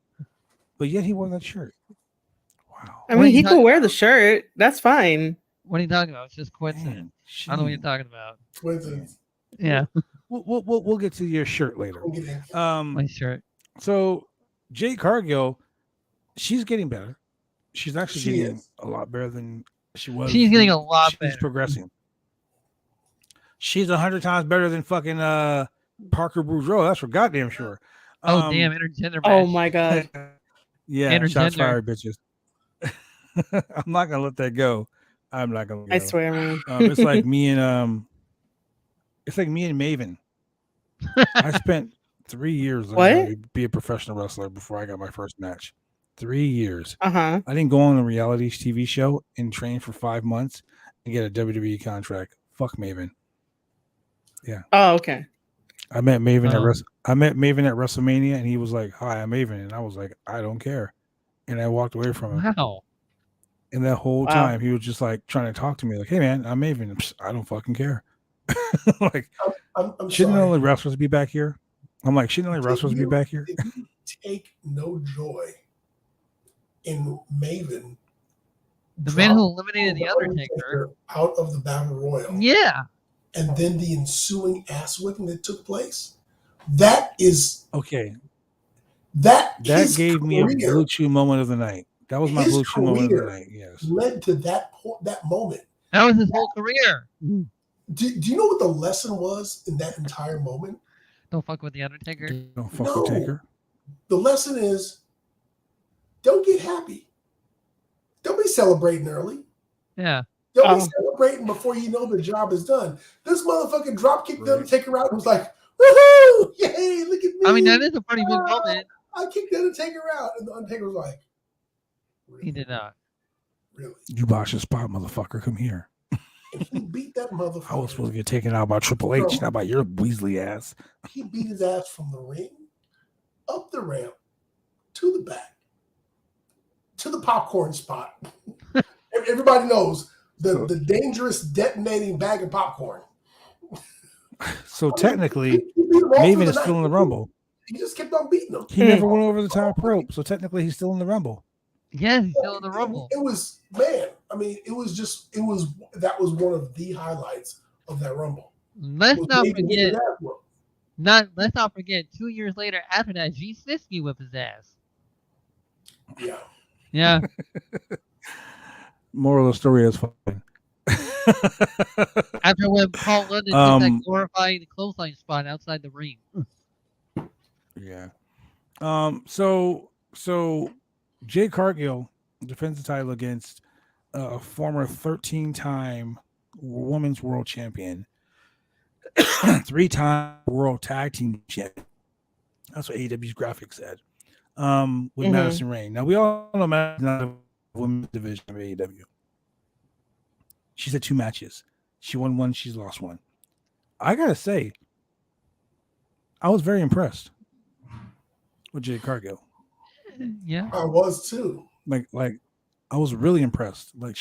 [SPEAKER 2] but yet he wore that shirt. Wow.
[SPEAKER 3] I mean, he could wear the shirt. That's fine.
[SPEAKER 1] What are you talking about? It's just coincidence. I don't know what you're talking about.
[SPEAKER 4] Coincidence.
[SPEAKER 1] Yeah.
[SPEAKER 2] We'll get to your shirt later.
[SPEAKER 1] My shirt.
[SPEAKER 2] So Jade Cargill, she's getting better. She's actually getting a lot better than she was.
[SPEAKER 1] She's getting a lot better.
[SPEAKER 2] She's progressing. She's 100 times better than fucking Parker Boudreaux. That's for goddamn sure.
[SPEAKER 1] Oh damn, intergender match.
[SPEAKER 3] Oh my god.
[SPEAKER 2] Yeah, shots fired, bitches. I'm not gonna let that go. I'm not gonna.
[SPEAKER 3] I swear, man.
[SPEAKER 2] It's like me and Maven. I spent 3 years to be a professional wrestler before I got my first match. 3 years.
[SPEAKER 3] I
[SPEAKER 2] didn't go on a reality TV show and train for 5 months and get a WWE contract. Fuck Maven. Yeah.
[SPEAKER 3] Oh, okay.
[SPEAKER 2] I met Maven at WrestleMania, and he was like, "Hi, I'm Maven," and I was like, "I don't care," and I walked away from him.
[SPEAKER 1] Wow.
[SPEAKER 2] And that whole time, he was just like trying to talk to me, like, "Hey, man, I'm Maven. Psst, I don't fucking care." Like,
[SPEAKER 4] I'm
[SPEAKER 2] shouldn't
[SPEAKER 4] sorry.
[SPEAKER 2] only wrestlers be back here? I'm like, shouldn't only wrestlers be back here?
[SPEAKER 4] If you take no joy in Maven,
[SPEAKER 1] the man who eliminated the Undertaker
[SPEAKER 4] out of the Battle Royal,
[SPEAKER 1] yeah,
[SPEAKER 4] and then the ensuing ass whipping that took place, that is
[SPEAKER 2] okay.
[SPEAKER 4] That
[SPEAKER 2] gave me a Blue Chew moment of the night. That was my Blue Chew moment of the night. Yes,
[SPEAKER 4] led to that moment.
[SPEAKER 1] That was his whole career.
[SPEAKER 4] Do you know what the lesson was in that entire moment?
[SPEAKER 1] Don't fuck with the Undertaker.
[SPEAKER 2] Don't fuck with Taker.
[SPEAKER 4] The lesson is, don't get happy. Don't be celebrating early.
[SPEAKER 1] Yeah.
[SPEAKER 4] Don't be celebrating before you know the job is done. This motherfucking drop kicked the Undertaker out and was like, woohoo! Yay, look at me.
[SPEAKER 1] I mean, that is a pretty big moment.
[SPEAKER 4] I kicked the Undertaker out. And the Undertaker was like,
[SPEAKER 1] really? He did not.
[SPEAKER 4] Really?
[SPEAKER 2] You botched your spot, motherfucker. Come here.
[SPEAKER 4] And he beat that motherfucker.
[SPEAKER 2] I was supposed to get taken out by Triple H, not by your Weasley ass.
[SPEAKER 4] He beat his ass from the ring, up the ramp, to the back, to the popcorn spot. Everybody knows the dangerous detonating bag of popcorn.
[SPEAKER 2] So technically, Maven is still in the Rumble.
[SPEAKER 4] He just kept on beating him.
[SPEAKER 2] He never went over the top rope, so technically he's still in the Rumble.
[SPEAKER 1] Yeah, he's still in the Rumble.
[SPEAKER 4] It was, man, I mean, that was one of the highlights of that Rumble.
[SPEAKER 1] Let's not forget, 2 years later after that, G Siski whipped his ass.
[SPEAKER 4] Yeah.
[SPEAKER 1] Yeah.
[SPEAKER 2] Moral of the story is fun.
[SPEAKER 1] After when Paul London did that glorifying clothesline spot outside the ring.
[SPEAKER 2] Yeah. So Jade Cargill defends the title against a former 13-time women's world champion, 3-time world tag team champion. That's what AEW's graphics said. With Madison Rayne. Now we all know Madison's not a women's division of AEW. She's had 2 matches. She won 1, she's lost 1. I gotta say, I was very impressed with Jade Cargill.
[SPEAKER 1] Yeah,
[SPEAKER 4] I was too.
[SPEAKER 2] Like I was really impressed. Like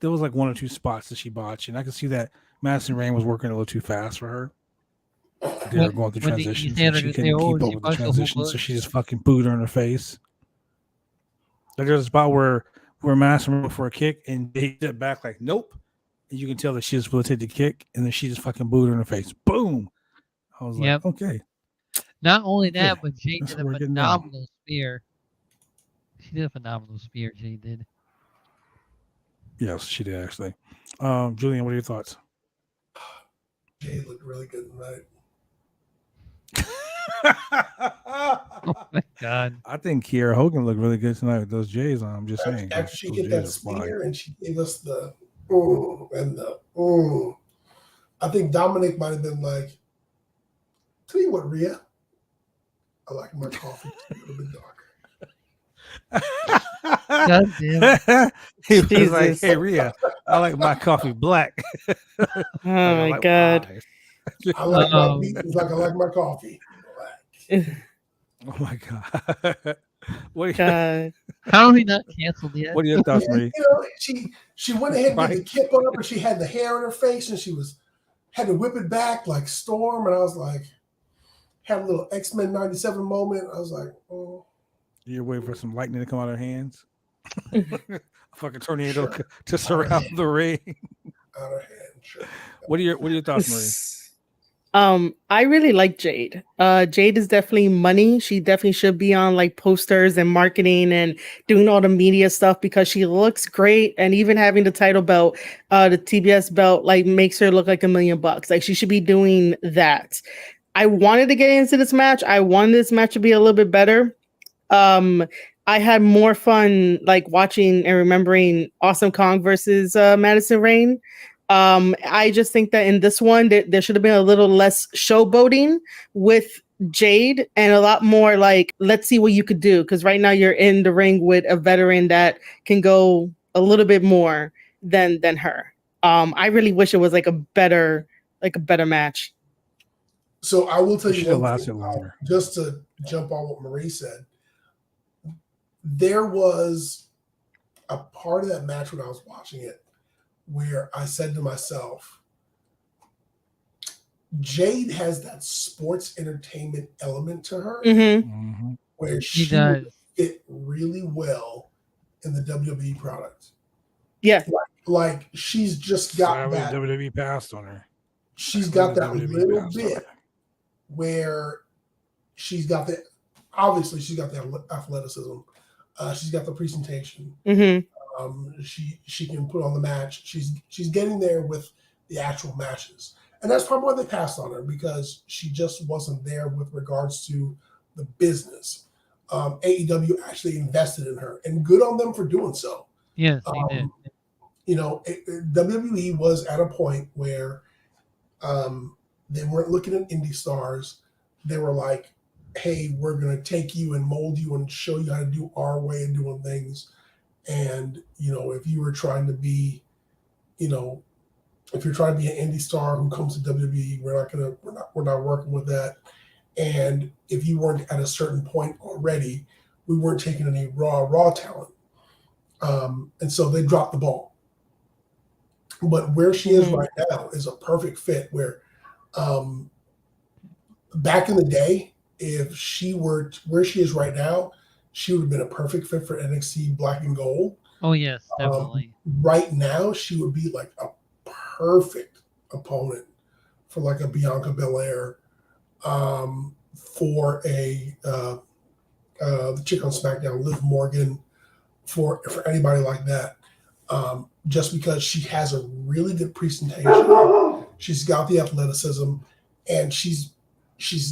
[SPEAKER 2] there was like 1 or 2 spots that she botched, and I could see that Madison Rayne was working a little too fast for her. They were going through transitions. She couldn't keep up with the transition, so she just fucking booed her in her face. Like there's a spot where Madison went for a kick, and they stepped back like, nope. And you can tell that she was supposed to take the kick, and then she just fucking booed her in her face. Boom. I was like, okay.
[SPEAKER 1] Not only that, but Jade did a phenomenal spear. She did a phenomenal spear, Jade did.
[SPEAKER 2] Yes, she did actually. Julian, what are your thoughts?
[SPEAKER 4] Jade looked really good tonight.
[SPEAKER 1] Oh my God.
[SPEAKER 2] I think Kiera Hogan looked really good tonight with those J's on. I'm just saying.
[SPEAKER 4] After she
[SPEAKER 2] those
[SPEAKER 4] hit
[SPEAKER 2] J's
[SPEAKER 4] that
[SPEAKER 2] are
[SPEAKER 4] spear and she gave us the and the I think Dominic might have been like, tell you what, Rhea, I like my coffee a little bit darker.
[SPEAKER 1] God damn.
[SPEAKER 2] He was like, "Hey Rhea, I like my coffee black."
[SPEAKER 3] Oh my God.
[SPEAKER 4] I like my beans like I like my coffee black.
[SPEAKER 2] Oh my God. What
[SPEAKER 3] God.
[SPEAKER 1] How are we not canceled yet?
[SPEAKER 2] What are your thoughts, Marie?
[SPEAKER 4] You know, she went ahead and did the kip up, and she had the hair in her face, and she had to whip it back like Storm, and I was like, had a little X-Men 97 moment. I was like, oh.
[SPEAKER 2] You're waiting for some lightning to come out of her hands. A fucking tornado to surround the ring.
[SPEAKER 4] Out of hand, sure.
[SPEAKER 2] What are your thoughts, Marie?
[SPEAKER 3] I really like Jade. Jade is definitely money. She definitely should be on like posters and marketing and doing all the media stuff because she looks great. And even having the title belt, the TBS belt, like makes her look like $1 million. Like she should be doing that. I wanted to get into this match. I wanted this match to be a little bit better. I had more fun like watching and remembering Awesome Kong versus Madison Rain. I just think that in this one, there should have been a little less showboating with Jade and a lot more like, let's see what you could do. Because right now you're in the ring with a veteran that can go a little bit more than her. I really wish it was like a better match.
[SPEAKER 4] So I will tell you
[SPEAKER 2] one thing, longer.
[SPEAKER 4] Just to jump on what Marie said. There was a part of that match when I was watching it where I said to myself, Jade has that sports entertainment element to her where she would fit really well in the WWE product.
[SPEAKER 3] Yeah.
[SPEAKER 4] Like she's just got that.
[SPEAKER 2] WWE passed on her.
[SPEAKER 4] She's got that little bit where she's got the, obviously she's got the athleticism. She's got the presentation. She can put on the match. She's getting there with the actual matches, and that's probably why they passed on her because she just wasn't there with regards to the business. AEW actually invested in her, and good on them for doing so.
[SPEAKER 1] Yes, they did.
[SPEAKER 4] You know, WWE was at a point where they weren't looking at indie stars. They were like, hey, we're going to take you and mold you and show you how to do our way of doing things. And, you know, if you were trying to be, you know, if you're trying to be an indie star who comes to WWE, we're not working with that. And if you weren't at a certain point already, we weren't taking any raw talent. And so they dropped the ball. But where she is right now is a perfect fit where back in the day, if she were where she is right now, she would have been a perfect fit for NXT Black and Gold.
[SPEAKER 1] Oh, yes, definitely.
[SPEAKER 4] Right now, she would be like a perfect opponent for like a Bianca Belair, for a the chick on SmackDown, Liv Morgan, for anybody like that. Just because she has a really good presentation, she's got the athleticism, and she's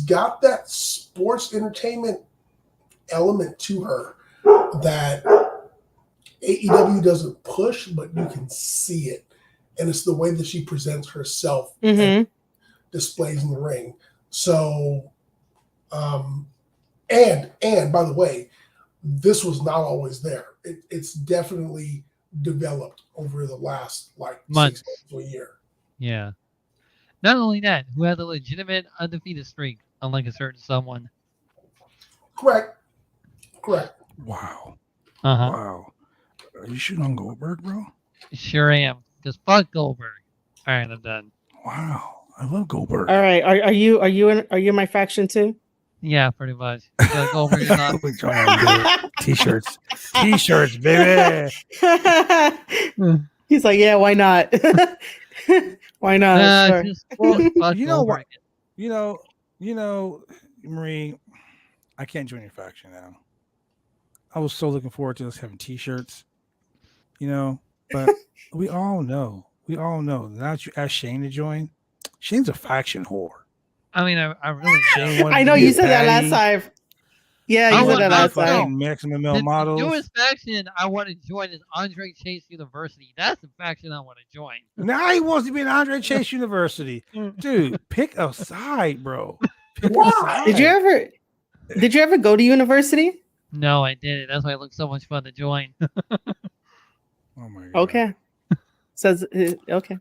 [SPEAKER 4] got that sports entertainment element to her that AEW doesn't push, but you can see it. And it's the way that she presents herself and displays in the ring. So, and by the way, this was not always there. It's definitely developed over the last like
[SPEAKER 1] months
[SPEAKER 4] 6 months to a year.
[SPEAKER 1] Yeah. Not only that, who has a legitimate undefeated streak, unlike a certain someone.
[SPEAKER 4] Correct.
[SPEAKER 2] Wow.
[SPEAKER 1] Uh-huh.
[SPEAKER 2] Wow. Are you shooting on Goldberg, bro?
[SPEAKER 1] Sure am. Just fuck Goldberg. All right, I'm done.
[SPEAKER 2] Wow. I love Goldberg.
[SPEAKER 3] All right. Are you in my faction too?
[SPEAKER 1] Yeah, pretty much. Goldberg is on.
[SPEAKER 2] T-shirts, baby.
[SPEAKER 3] He's like, yeah, why not? Why not? Sure.
[SPEAKER 1] Just fuck
[SPEAKER 2] You know
[SPEAKER 1] Goldberg.
[SPEAKER 2] what? You know, Marie, I can't join your faction now. I was so looking forward to us having T-shirts, but we all know. Now that you ask Shane to join, Shane's a faction whore.
[SPEAKER 1] I mean, I really
[SPEAKER 3] I know you said that last time. Yeah, you said that last time.
[SPEAKER 2] Maximum male models.
[SPEAKER 1] The newest faction I want to join is Andre Chase University. That's the faction I want to join.
[SPEAKER 2] Now he wants to be in Andre Chase University. Dude, pick a side, bro. Pick
[SPEAKER 3] a side. Did you ever go to university?
[SPEAKER 1] No, I didn't. That's why it looks so much fun to join.
[SPEAKER 2] Oh my god.
[SPEAKER 3] Okay. Says okay.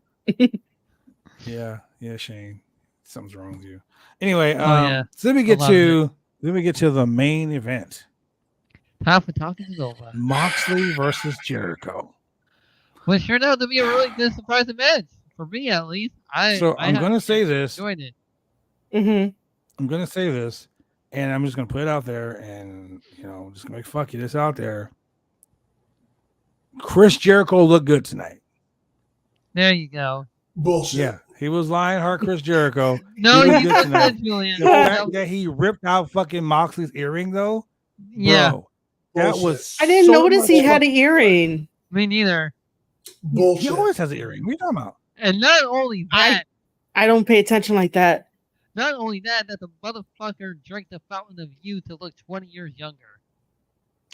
[SPEAKER 2] Yeah, Shane. Something's wrong with you. Anyway,
[SPEAKER 1] yeah.
[SPEAKER 2] So let me get to the main event.
[SPEAKER 1] Time for talking is over.
[SPEAKER 2] Moxley versus Jericho.
[SPEAKER 1] Which turned out to be a really good surprising match for me, at least. I'm going to say this.
[SPEAKER 2] Enjoyed it. I'm going to say this, and I'm just going to put it out there, and I'm just going to fuck you this out there. Chris Jericho looked good tonight.
[SPEAKER 1] There you go.
[SPEAKER 4] Bullshit.
[SPEAKER 2] Yeah, he was Lionheart Chris Jericho.
[SPEAKER 1] No, he just said Julian.
[SPEAKER 2] The fact that he ripped out fucking Moxley's earring, though.
[SPEAKER 1] Yeah.
[SPEAKER 2] Bro, that was.
[SPEAKER 3] I didn't notice he had an earring.
[SPEAKER 1] Me neither.
[SPEAKER 4] Bullshit.
[SPEAKER 2] He always has an earring. What are you talking about?
[SPEAKER 1] And not only that,
[SPEAKER 3] I don't pay attention like that.
[SPEAKER 1] Not only that the motherfucker drank the fountain of youth to look 20 years younger.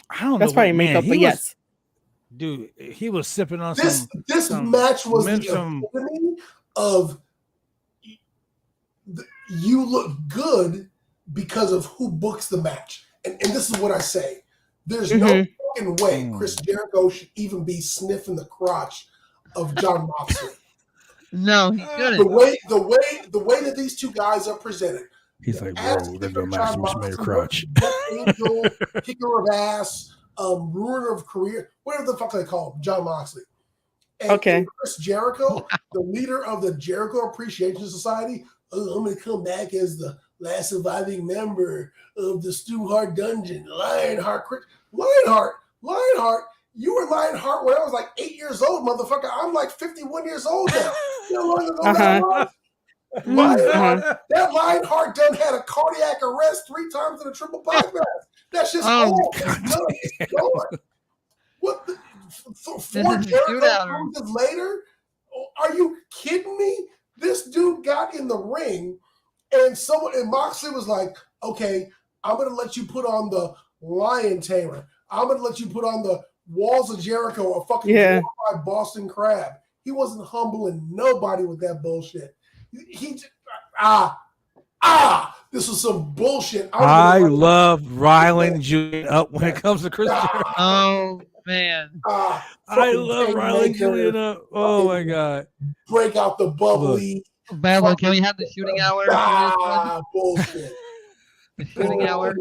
[SPEAKER 2] I don't know.
[SPEAKER 3] That's probably makeup, but yes.
[SPEAKER 2] Dude, he was sipping on
[SPEAKER 4] this match was the epitome of you look good because of who books the match. And this is what I say. There's no fucking way Chris Jericho should even be sniffing the crotch of Jon Moxley.
[SPEAKER 1] No, he shouldn't.
[SPEAKER 4] The way that these two guys are presented.
[SPEAKER 2] He's like, bro, we're gonna go match your crotch.
[SPEAKER 4] Angel, kicker of ass, ruiner of career, whatever the fuck they call him, Jon Moxley. And Chris Jericho, the leader of the Jericho Appreciation Society, I'm gonna come back as the last surviving member of the Stu Hart Dungeon, Lionheart. You were Lionheart when I was like 8 years old, motherfucker. I'm like 51 years old now. You know what Lionheart? That Lionheart done had a cardiac arrest 3 times in a triple bypass. That's just old. What the 4 Jericho cruises later? Are you kidding me? This dude got in the ring and Moxley was like, okay, I'm gonna let you put on the Lion Tamer. I'm gonna let you put on the Walls of Jericho, a fucking glorified Boston Crab. He wasn't humbling nobody with that bullshit. This was some bullshit.
[SPEAKER 2] I love riling Julian up when it comes to Chris Jericho.
[SPEAKER 1] Oh man,
[SPEAKER 2] I love riling Julian up. Oh my god!
[SPEAKER 4] Break out the bubbly.
[SPEAKER 1] Bella, can we have the shooting hour?
[SPEAKER 4] Bullshit.
[SPEAKER 1] The shooting hour.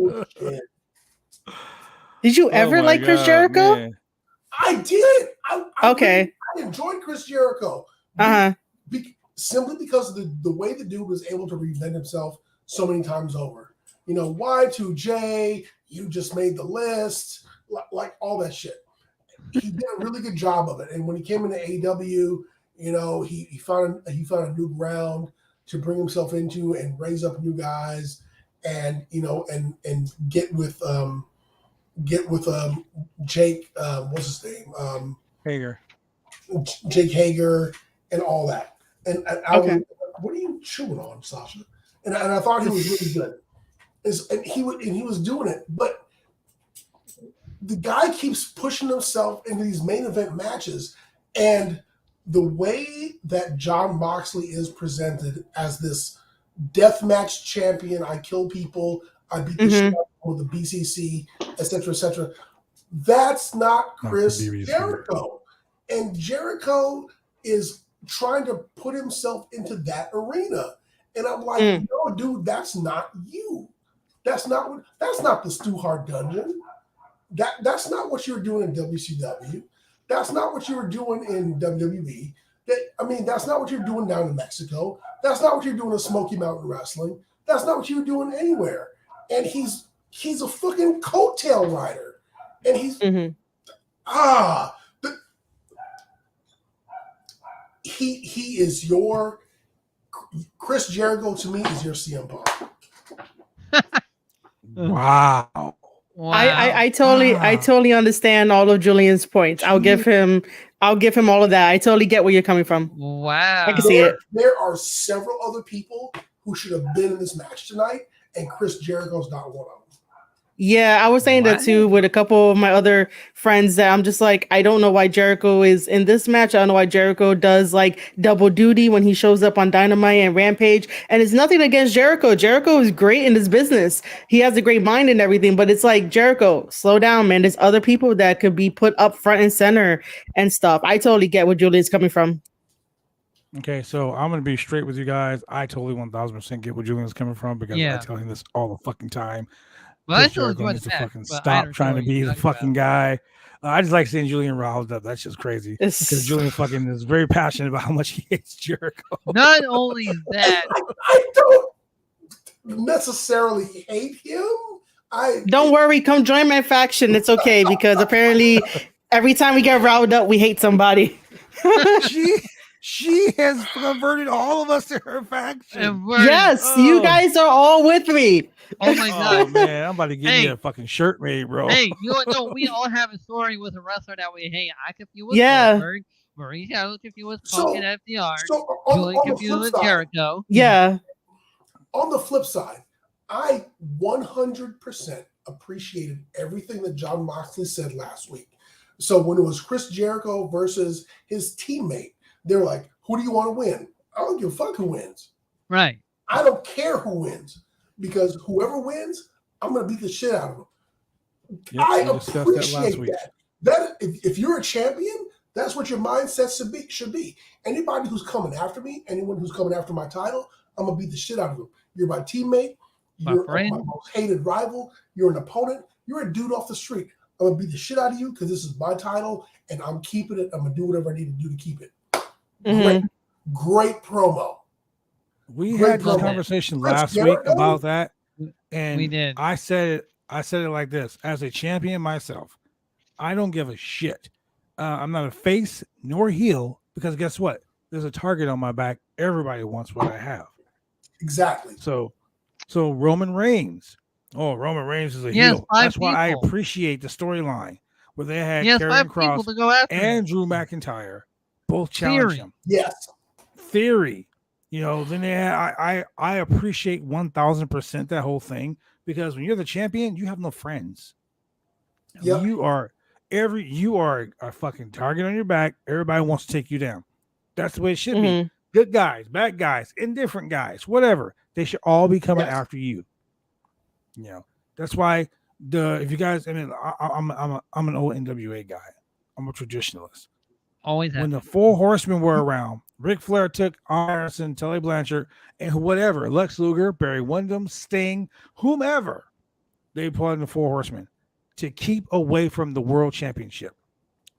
[SPEAKER 3] Did you ever like Chris Jericho?
[SPEAKER 2] Man.
[SPEAKER 4] I did.
[SPEAKER 3] I
[SPEAKER 4] enjoyed Chris Jericho. Simply because of the way the dude was able to reinvent himself so many times over. Y2J, you just made the list, like all that shit. He did a really good job of it. And when he came into AEW, he found a new ground to bring himself into and raise up new guys, and and get with Jake, what's his name?
[SPEAKER 2] Hager.
[SPEAKER 4] Jake Hager and all that. And what are you chewing on, Sasha? And I thought he was really good. And he was doing it, but the guy keeps pushing himself into these main event matches, and the way that Jon Moxley is presented as this deathmatch champion, I kill people, I beat the shit out of the BCC, etc., that's not Chris Jericho. And Jericho is trying to put himself into that arena. And I'm like, no, dude, that's not you. That's not the Stu Hart Dungeon. That's not what you're doing in WCW. That's not what you were doing in WWE. That's not what you're doing down in Mexico. That's not what you're doing in Smoky Mountain Wrestling. That's not what you're doing anywhere. And he's a fucking coattail rider. And he's he is your Chris Jericho to me is your CM Punk.
[SPEAKER 2] Wow.
[SPEAKER 3] I totally understand all of Julian's points. I'll give him all of that. I totally get where you're coming from.
[SPEAKER 1] Wow.
[SPEAKER 3] I can see it.
[SPEAKER 4] There are several other people who should have been in this match tonight, and Chris Jericho's not one of them.
[SPEAKER 3] Yeah, I was saying that too with a couple of my other friends that I'm just like, I don't know why Jericho is in this match. I don't know why Jericho does like double duty when he shows up on Dynamite and Rampage. And it's nothing against Jericho. Jericho is great in his business. He has a great mind and everything, but it's like, Jericho, slow down, man. There's other people that could be put up front and center and stuff. I totally get where Julian's coming from.
[SPEAKER 2] Okay, so I'm going to be straight with you guys. I totally 1000% get where Julian's coming from because I tell him this all the fucking time.
[SPEAKER 1] Well, I still
[SPEAKER 2] Jericho needs to fucking stop trying to be the fucking guy. I just like seeing Julian riled up. That's just crazy because Julian fucking is very passionate about how much he hates Jericho.
[SPEAKER 1] Not only that,
[SPEAKER 4] I don't necessarily hate him.
[SPEAKER 3] Don't worry, come join my faction. It's okay because apparently every time we get riled up, we hate somebody.
[SPEAKER 2] She has converted all of us to her faction.
[SPEAKER 3] Yes, you guys are all with me.
[SPEAKER 1] Oh my god,
[SPEAKER 2] man! I'm about to give you a fucking shirt made, bro.
[SPEAKER 1] Hey, you know what? No, we all have a story with a wrestler that we hate. I confuse with Goldberg, Marie Shadow confused with Punk and FDR. Julian confused with Jericho.
[SPEAKER 3] Yeah.
[SPEAKER 4] On the flip side, I 100% appreciated everything that Jon Moxley said last week. So when it was Chris Jericho versus his teammate, they're like, "Who do you want to win?" I don't give a fuck who wins.
[SPEAKER 1] Right.
[SPEAKER 4] I don't care who wins. Because whoever wins, I'm going to beat the shit out of them.
[SPEAKER 2] Yep,
[SPEAKER 4] I appreciate that. That if you're a champion, that's what your mindset should be. Anybody who's coming after me, anyone who's coming after my title, I'm going to beat the shit out of them. You're my teammate. You're my most hated rival. You're an opponent. You're a dude off the street. I'm going to beat the shit out of you because this is my title, and I'm keeping it. I'm going to do whatever I need to do to keep it.
[SPEAKER 3] Mm-hmm.
[SPEAKER 4] Great promo.
[SPEAKER 2] We had this conversation last week about that, and
[SPEAKER 1] we did.
[SPEAKER 2] I said it like this: as a champion myself, I don't give a shit. I'm not a face nor heel because guess what? There's a target on my back. Everybody wants what I have.
[SPEAKER 4] Exactly.
[SPEAKER 2] So Roman Reigns. Oh, Roman Reigns is a heel. That's why I appreciate the storyline where they had Karrion Kross and Drew McIntyre both challenge him.
[SPEAKER 4] Yes.
[SPEAKER 2] Theory. You know, then I appreciate 1000% that whole thing because when you're the champion, you have no friends.
[SPEAKER 4] Yep.
[SPEAKER 2] You are a fucking target on your back. Everybody wants to take you down. That's the way it should be. Good guys, bad guys, indifferent guys, whatever. They should all be coming after you. You know, that's why if you guys, I mean, I'm an old NWA guy. I'm a traditionalist.
[SPEAKER 1] Always
[SPEAKER 2] when the Four Horsemen were around, Ric Flair took Anderson, Tully Blanchard, and whatever, Lex Luger, Barry Windham, Sting, whomever, they put in the Four Horsemen to keep away from the World Championship.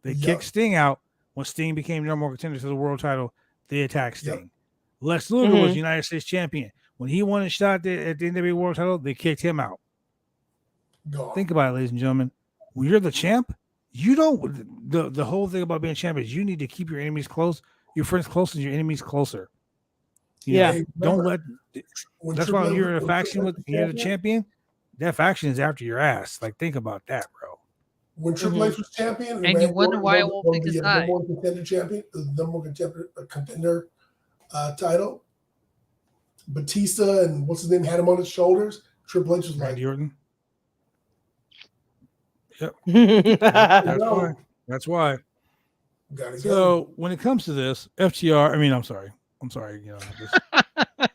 [SPEAKER 2] They kicked Sting out when Sting became number one contender to the world title. They attacked Sting. Lex Luger was United States champion. When he won a shot at the NWA world title, they kicked him out. Think about it, ladies and gentlemen. When you're the champ, you don't. The whole thing about being champion is you need to keep your enemies close, your friends close, and your enemies closer. You know, don't let. That's why when you're in a faction with you're the champion. That faction is after your ass. Like, think about that, bro.
[SPEAKER 4] When Triple H was champion,
[SPEAKER 1] and you wonder why it won't pick his side.
[SPEAKER 4] Number one contender champion, the number one contender title. Batista and what's his name had him on his shoulders. Triple H was like,
[SPEAKER 2] Orton. Yep. That's why. So when it comes to this, FTR, I'm sorry. You know,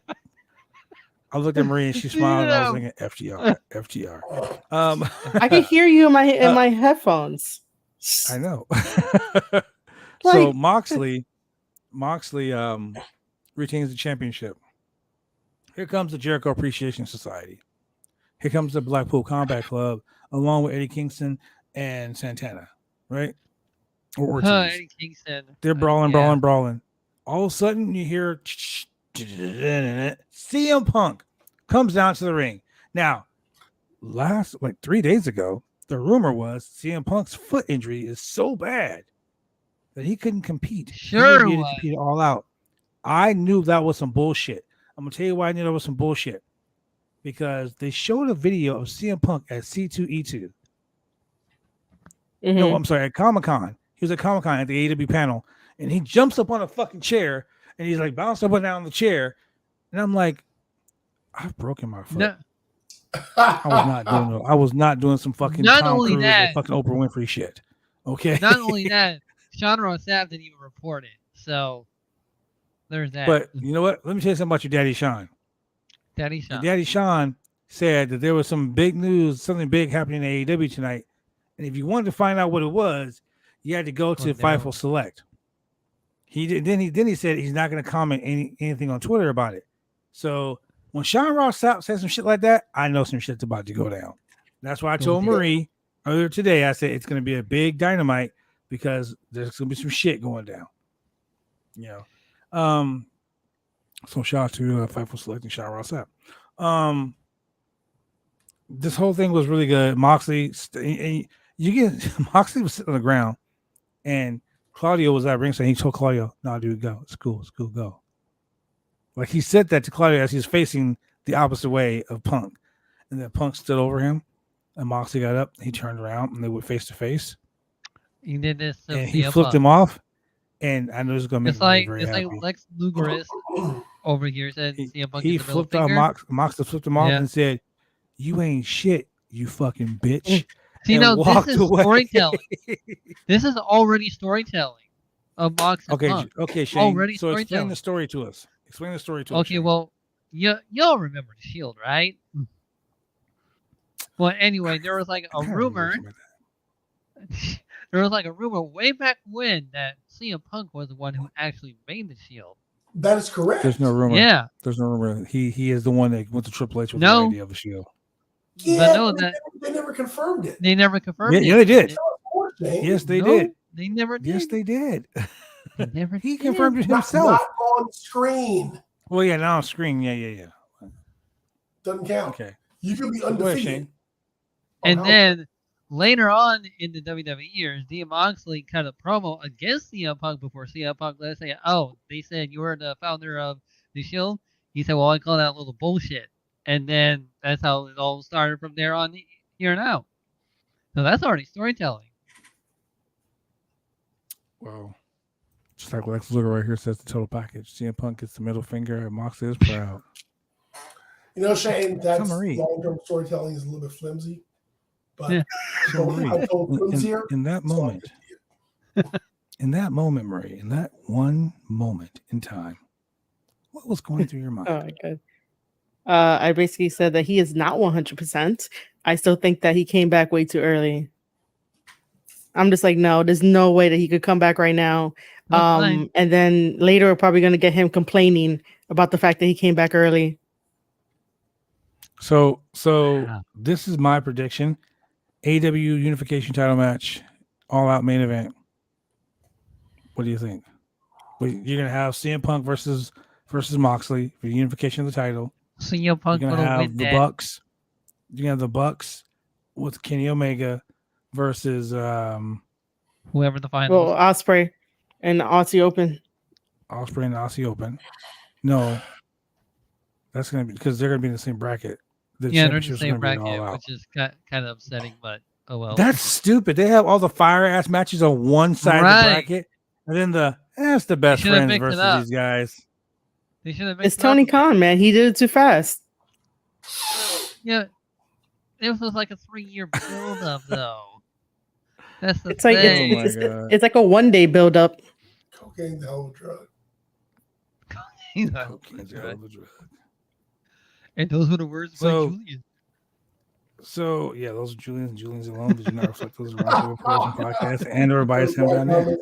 [SPEAKER 2] I looked at Marie and she smiled and I was thinking FTR.
[SPEAKER 3] I can hear you in my headphones.
[SPEAKER 2] I know. So Moxley retains the championship. Here comes the Jericho Appreciation Society. Here comes the Blackpool Combat Club, along with Eddie Kingston and Santana, right? Or
[SPEAKER 1] Eddie Kingston.
[SPEAKER 2] They're brawling. All of a sudden, you hear CM Punk comes down to the ring. Now, 3 days ago, the rumor was CM Punk's foot injury is so bad that he couldn't compete.
[SPEAKER 1] Sure,
[SPEAKER 2] he didn't compete all out. I knew that was some bullshit. I'm gonna tell you why I knew that was some bullshit. Because they showed a video of CM Punk at C2E2. No, I'm sorry, at Comic-Con. He was at Comic-Con at the AEW panel, and he jumps up on a fucking chair, and he's like bouncing up and down the chair. And I'm like, I've broken my foot.
[SPEAKER 1] No.
[SPEAKER 2] I was not doing some fucking
[SPEAKER 1] Not
[SPEAKER 2] Tom
[SPEAKER 1] only
[SPEAKER 2] Cruise
[SPEAKER 1] that,
[SPEAKER 2] or fucking Oprah Winfrey shit. Okay.
[SPEAKER 1] Not only that, Sean Ross Sapp didn't even report it. So there's that.
[SPEAKER 2] But you know what? Let me tell you something about your daddy Sean.
[SPEAKER 1] Daddy Sean.
[SPEAKER 2] Your daddy Sean said that there was some big news, something big happening in AEW tonight. And if you wanted to find out what it was, you had to go to Fightful Select. He did. Then he said he's not going to comment anything on Twitter about it. So when Sean Ross Sapp says some shit like that, I know some shit's about to go down. That's why I told Marie earlier today. I said it's going to be a big Dynamite because there's going to be some shit going down. You know. So shout out to Fightful Select and Sean Ross Sapp. This whole thing was really good. Moxley, Moxley was sitting on the ground, and Claudio was at ringside. He told Claudio, "No, dude, go. It's cool, go." Like he said that to Claudio as he was facing the opposite way of Punk, and then Punk stood over him, and Moxley got up. He turned around, and they were face to face.
[SPEAKER 1] He did this,
[SPEAKER 2] and he flipped him off. And I know it's gonna make me very happy.
[SPEAKER 1] Like Lex Luger over here said.
[SPEAKER 2] He flipped off Moxley flipped him off and said, "You ain't shit, you fucking bitch."
[SPEAKER 1] See, no, this is storytelling. This is already storytelling of Mox and Punk.
[SPEAKER 2] Okay, Shane. Already so explain the story to us. Explain the story to us.
[SPEAKER 1] Okay, well, y'all remember the Shield, right? Well, anyway, there was like a rumor. There was like a rumor way back when that CM Punk was the one who actually made the Shield.
[SPEAKER 4] That is correct.
[SPEAKER 2] There's no rumor.
[SPEAKER 1] Yeah.
[SPEAKER 2] There's no rumor. He is the one that went to Triple H with the idea of the Shield.
[SPEAKER 4] Yeah, but they never confirmed it.
[SPEAKER 1] They never confirmed it.
[SPEAKER 2] Yeah, they did. Yes, they did.
[SPEAKER 1] They never did.
[SPEAKER 2] Yes, they did.
[SPEAKER 1] He
[SPEAKER 2] confirmed it himself.
[SPEAKER 4] Not on screen.
[SPEAKER 2] Well, yeah, not on screen. Yeah.
[SPEAKER 4] Doesn't count.
[SPEAKER 2] Okay.
[SPEAKER 4] You can be undefeated.
[SPEAKER 1] And then later on in the WWE years, Dean Moxley cut a promo against CM Punk before CM Punk let us say, "Oh, they said you were the founder of the Shield." He said, "Well, I call that a little bullshit." And then that's how it all started from there on here and out. So that's already storytelling.
[SPEAKER 2] Well, just like Lex Luger right here says the total package. CM Punk gets the middle finger and Moxley is proud.
[SPEAKER 4] You know, Shane, that's long-term storytelling is a little bit flimsy. But
[SPEAKER 2] in that moment, Marie, in that one moment in time, what was going through your mind?
[SPEAKER 3] Oh my God. I basically said that he is not 100%. I still think that he came back way too early. I'm just like, no, there's no way that he could come back right now. And then later we're probably going to get him complaining about the fact that he came back early.
[SPEAKER 2] So this is my prediction. AEW Unification title match, all out main event. What do you think? You're gonna have CM Punk versus Moxley for the unification of the title.
[SPEAKER 1] CM Punk
[SPEAKER 2] You're gonna have the Bucks. You're gonna have the Bucks with Kenny Omega versus
[SPEAKER 1] whoever the final.
[SPEAKER 3] Well, Ospreay and the Aussie Open.
[SPEAKER 2] Ospreay and the Aussie Open. No, that's gonna be because they're gonna be in the same bracket.
[SPEAKER 1] They're in the same bracket, which is kind of upsetting, but oh well.
[SPEAKER 2] That's stupid. They have all the fire ass matches on one side of the bracket, and then that's the best friends versus these guys.
[SPEAKER 1] They should have.
[SPEAKER 3] It's Tony Khan, man. He did it too fast.
[SPEAKER 1] Yeah, it was like a 3-year build-up, though. That's the
[SPEAKER 3] it's thing. Like it's like a 1-day build-up.
[SPEAKER 4] Cocaine's a hell of a drug.
[SPEAKER 1] Cocaine's a hell of a drug. And those were the words by Julian.
[SPEAKER 2] So yeah, those are Julian's. Julian's alone. Did you not reflect those Roundtable podcast and or bias him down there?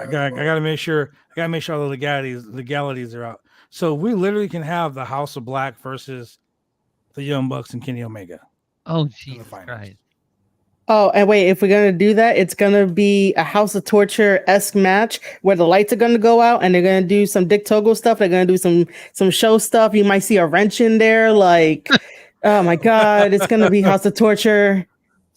[SPEAKER 2] I gotta make sure. The legalities are out. So we literally can have the House of Black versus the Young Bucks and Kenny Omega.
[SPEAKER 1] Oh Jesus Christ!
[SPEAKER 3] Oh, and wait, if we're gonna do that, it's gonna be a House of Torture-esque match where the lights are gonna go out and they're gonna do some Dick Togo stuff. They're gonna do some show stuff. You might see a wrench in there, like, oh my God, it's gonna be House of Torture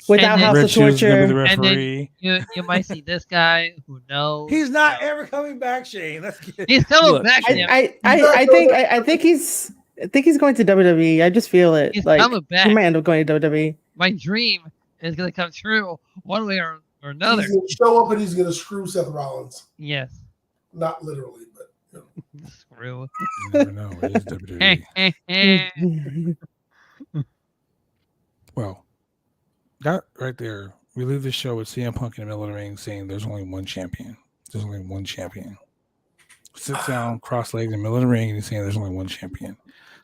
[SPEAKER 3] without House of Torture.
[SPEAKER 1] And then you might see this guy who knows
[SPEAKER 2] he's not ever coming back, Shane.
[SPEAKER 1] He's coming back.
[SPEAKER 3] I think he's going to WWE. I just feel it.
[SPEAKER 1] He's
[SPEAKER 3] like
[SPEAKER 1] coming back.
[SPEAKER 3] He might end up going to WWE.
[SPEAKER 1] My dream is going to come true one way or another.
[SPEAKER 4] He's going to show up and he's going to screw Seth Rollins.
[SPEAKER 1] Yes.
[SPEAKER 4] Not literally, but
[SPEAKER 1] Screw.
[SPEAKER 2] You never know. It is WWE. Well, that right there, we leave the show with CM Punk in the middle of the ring saying there's only one champion. There's only one champion. Sits down, cross legs in the middle of the ring, and he's saying there's only one champion.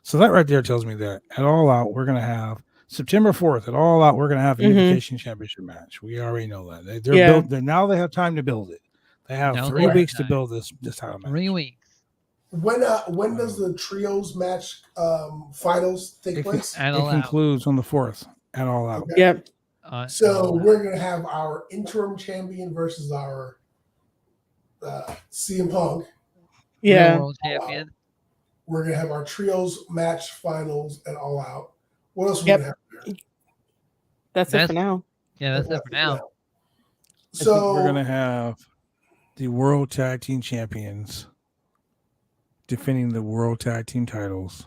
[SPEAKER 2] So that right there tells me that at All Out, we're going to have September 4th, at All Out, we're going to have a Unification Championship match. We already know that. They're built. Now they have time to build it. They have 3 weeks to build this title match.
[SPEAKER 1] 3 weeks.
[SPEAKER 4] When does the trios match finals take place?
[SPEAKER 2] It concludes on the 4th at All Out.
[SPEAKER 3] Okay. Yep.
[SPEAKER 4] So we're going to have our interim champion versus our CM Punk.
[SPEAKER 3] Yeah.
[SPEAKER 1] World champion.
[SPEAKER 4] We're going to have our trios match finals at All Out. What else are we going to have there?
[SPEAKER 3] That's it for now.
[SPEAKER 1] Yeah, that's it for now.
[SPEAKER 4] So
[SPEAKER 2] we're going to have the World Tag Team Champions defending the World Tag Team titles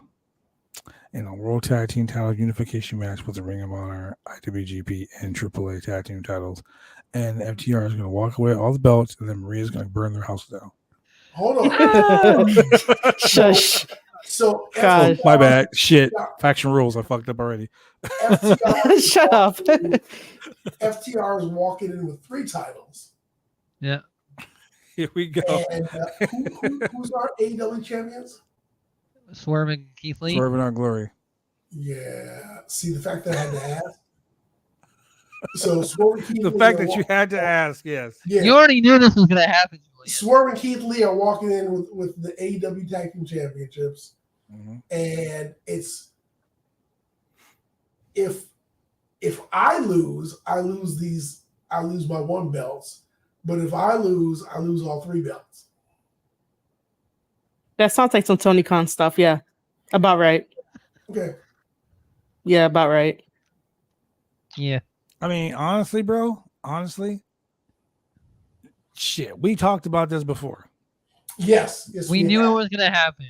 [SPEAKER 2] in a World Tag Team title unification match with the Ring of Honor, IWGP, and AAA Tag Team titles. And FTR is going to walk away with all the belts, and then Maria's going to burn their house down.
[SPEAKER 4] Hold on.
[SPEAKER 3] Shush.
[SPEAKER 4] So,
[SPEAKER 3] God.
[SPEAKER 2] My bad. Shit. Faction rules. I fucked up already.
[SPEAKER 3] Shut up.
[SPEAKER 4] FTR is walking in with 3 titles.
[SPEAKER 1] Yeah.
[SPEAKER 2] Here we go.
[SPEAKER 4] And who's our AEW champions?
[SPEAKER 1] Swerve and Keith Lee.
[SPEAKER 2] Swerve and Our Glory.
[SPEAKER 4] Yeah. See, the fact that I had to ask. So Swerve and Keith
[SPEAKER 2] The
[SPEAKER 4] Lee
[SPEAKER 2] fact that you had to ask, yes.
[SPEAKER 4] Yeah.
[SPEAKER 1] You already knew this was going to happen, Julian.
[SPEAKER 4] Swerve and Keith Lee are walking in with the AEW Tag Team Championships.
[SPEAKER 2] Mm-hmm.
[SPEAKER 4] And it's if I lose my 1 belts. But if I lose all 3 belts.
[SPEAKER 3] That sounds like some Tony Khan stuff. Yeah. About right.
[SPEAKER 4] Okay.
[SPEAKER 3] Yeah, about right.
[SPEAKER 1] Yeah.
[SPEAKER 2] I mean, honestly, bro, shit, we talked about this before.
[SPEAKER 4] Yes.
[SPEAKER 1] We knew it was going to happen.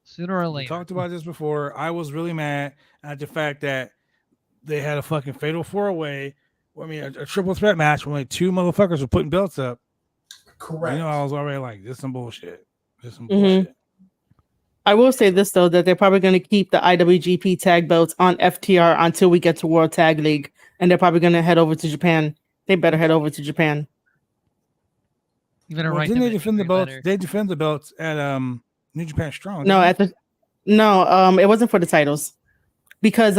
[SPEAKER 1] Sooner or later.
[SPEAKER 2] We talked about this before. I was really mad at the fact that they had a fucking fatal 4-way. I mean, a triple threat match when like 2 motherfuckers were putting belts up.
[SPEAKER 4] Correct.
[SPEAKER 2] You know, I was already like, this is some bullshit.
[SPEAKER 3] I will say this, though, that they're probably going to keep the IWGP tag belts on FTR until we get to World Tag League. And they're probably going to head over to Japan. They better head over to Japan.
[SPEAKER 1] You better
[SPEAKER 2] write
[SPEAKER 1] didn't
[SPEAKER 2] they defend the belts? Better. They defend the belts at New Japan Strong.
[SPEAKER 3] No, it wasn't for the titles. Because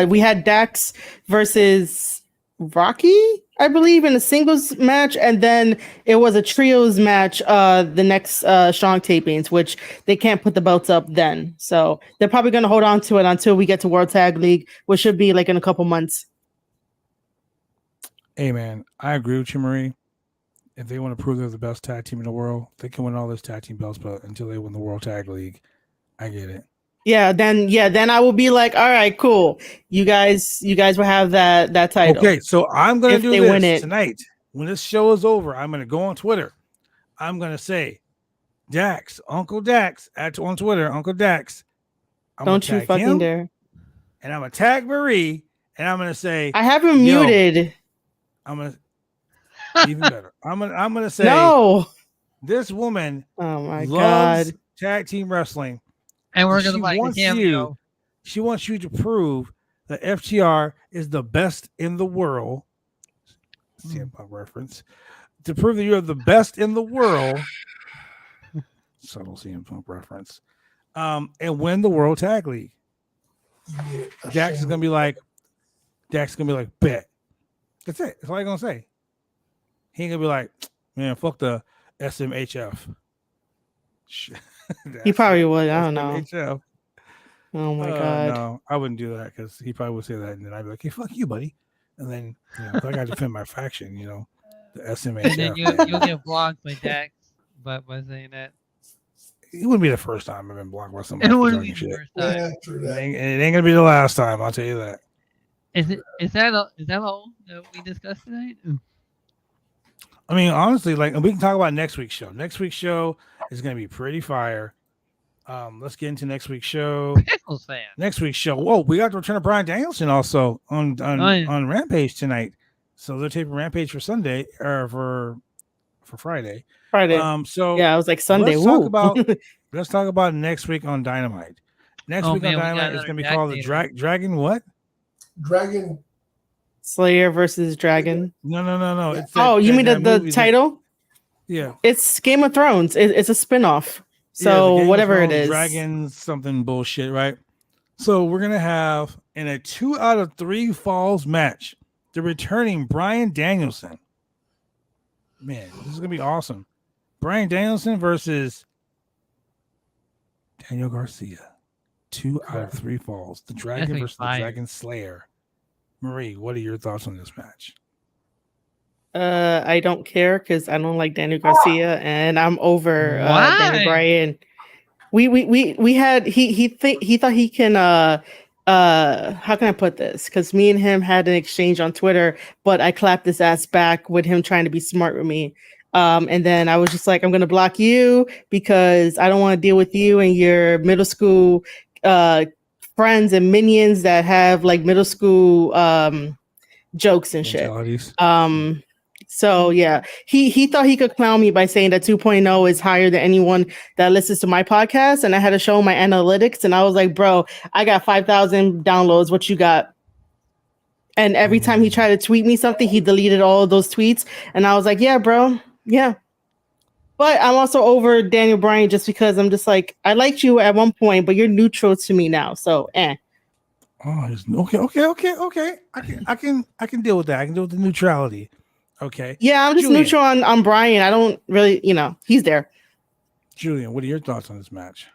[SPEAKER 3] we had Dax versus Rocky, I believe, in a singles match, and then it was a trios match the next Strong tapings, which they can't put the belts up then. So they're probably going to hold on to it until we get to World Tag League, which should be like in a couple months.
[SPEAKER 2] Hey, man, I agree with you, Marie. If they want to prove they're the best tag team in the world, they can win all those tag team belts, but until they win the World Tag League, I get it.
[SPEAKER 3] Then I will be like, all right, cool. You guys will have that title.
[SPEAKER 2] Okay, so I'm gonna do this tonight. When this show is over, I'm gonna go on Twitter. I'm gonna say, Dax, Uncle Dax, on Twitter, Uncle Dax.
[SPEAKER 3] Don't you fucking dare.
[SPEAKER 2] And I'm gonna tag Marie, and I'm gonna say,
[SPEAKER 3] I have him muted.
[SPEAKER 2] I'm gonna even better. I'm gonna say,
[SPEAKER 3] no.
[SPEAKER 2] This woman,
[SPEAKER 3] oh my
[SPEAKER 2] loves
[SPEAKER 3] God,
[SPEAKER 2] tag team wrestling.
[SPEAKER 1] And we're going to like a cameo.
[SPEAKER 2] She wants you to prove that FTR is the best in the world. CM Punk reference. To prove that you're the best in the world. Subtle CM Punk reference. And win the World Tag League.
[SPEAKER 4] Yeah,
[SPEAKER 2] Dax is gonna be like, bet. That's it. That's all I'm gonna say. He ain't gonna be like, man, fuck the SMHF.
[SPEAKER 3] He probably would. I don't know.
[SPEAKER 2] HF.
[SPEAKER 3] Oh my God.
[SPEAKER 2] No, I wouldn't do that because he probably would say that, and then I'd be like, "Hey, fuck you, buddy." And then I got to defend my faction, the SMHF.
[SPEAKER 1] And then you'll get blocked by Dax, by saying that.
[SPEAKER 2] It wouldn't be the first time I've been blocked by somebody.
[SPEAKER 1] It wouldn't be the first time.
[SPEAKER 4] Yeah, true that.
[SPEAKER 2] It ain't gonna be the last time. I'll tell you that.
[SPEAKER 1] Is that all that we discussed tonight?
[SPEAKER 2] I mean, honestly, we can talk about next week's show. Next week's show is going to be pretty fire. Let's get into next week's show.
[SPEAKER 1] Pickles fan.
[SPEAKER 2] Next week's show. Whoa, we got the return of Bryan Danielson also on Rampage tonight. So they're taping Rampage for Sunday or for for Friday.
[SPEAKER 3] So yeah, I was like Sunday.
[SPEAKER 2] Let's talk about next week on Dynamite. Next week on Dynamite is going to be called the Dragon what?
[SPEAKER 4] Dragon
[SPEAKER 3] Slayer versus Dragon.
[SPEAKER 2] No.
[SPEAKER 3] It's you mean the title?
[SPEAKER 2] Yeah,
[SPEAKER 3] it's Game of Thrones. It's a spinoff. So whatever it is,
[SPEAKER 2] Dragon something bullshit, right? So we're gonna have in a 2 out of 3 falls match the returning Bryan Danielson. Man, this is gonna be awesome. Bryan Danielson versus Daniel Garcia. 2 out of 3 falls. The Dragon versus the Dragon Slayer. Marie, what are your thoughts on this match?
[SPEAKER 3] I don't care because I don't like Daniel Garcia and I'm over Daniel Bryan. We had he thought he can how can I put this? Because me and him had an exchange on Twitter, but I clapped his ass back with him trying to be smart with me. And then I was just like, I'm gonna block you because I don't want to deal with you and your middle school friends and minions that have like middle school jokes and shit. So yeah, he thought he could clown me by saying that 2.0 is higher than anyone that listens to my podcast, and I had to show my analytics, and I was like, bro, I got 5,000 downloads. What you got? And every time he tried to tweet me something, he deleted all of those tweets, and I was like, yeah, bro, yeah. But I'm also over Daniel Bryan just because I'm just like, I liked you at one point, but you're neutral to me now, so
[SPEAKER 2] Oh, okay. I can deal with that. I can deal with the neutrality. Okay.
[SPEAKER 3] Yeah, I'm just
[SPEAKER 2] Julian.
[SPEAKER 3] neutral on Bryan. I don't really, he's there.
[SPEAKER 2] Julian, what are your thoughts on this match?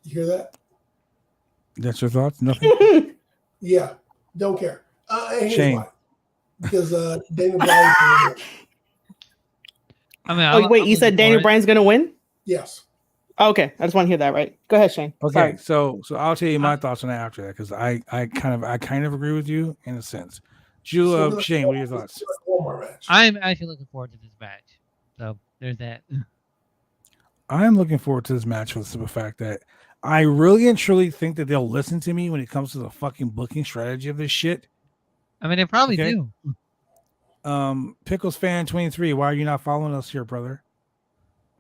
[SPEAKER 4] You hear that?
[SPEAKER 2] That's your thoughts? Nothing?
[SPEAKER 4] Yeah, don't care.
[SPEAKER 2] Shane.
[SPEAKER 4] Why. Because Daniel Bryan.
[SPEAKER 3] Wait, you said Daniel Bryan's going to win?
[SPEAKER 4] Yes.
[SPEAKER 3] Okay, I just want to hear that. Right, go ahead, Shane.
[SPEAKER 2] Okay, so I'll tell you my thoughts on that after that because I kind of agree with you in a sense. Shane, what are your thoughts?
[SPEAKER 1] I'm actually looking forward to this match. So there's that.
[SPEAKER 2] I am looking forward to this match for the simple fact that I really and truly think that they'll listen to me when it comes to the fucking booking strategy of this shit.
[SPEAKER 1] I mean, they probably do.
[SPEAKER 2] Pickles fan 23, why are you not following us here, brother?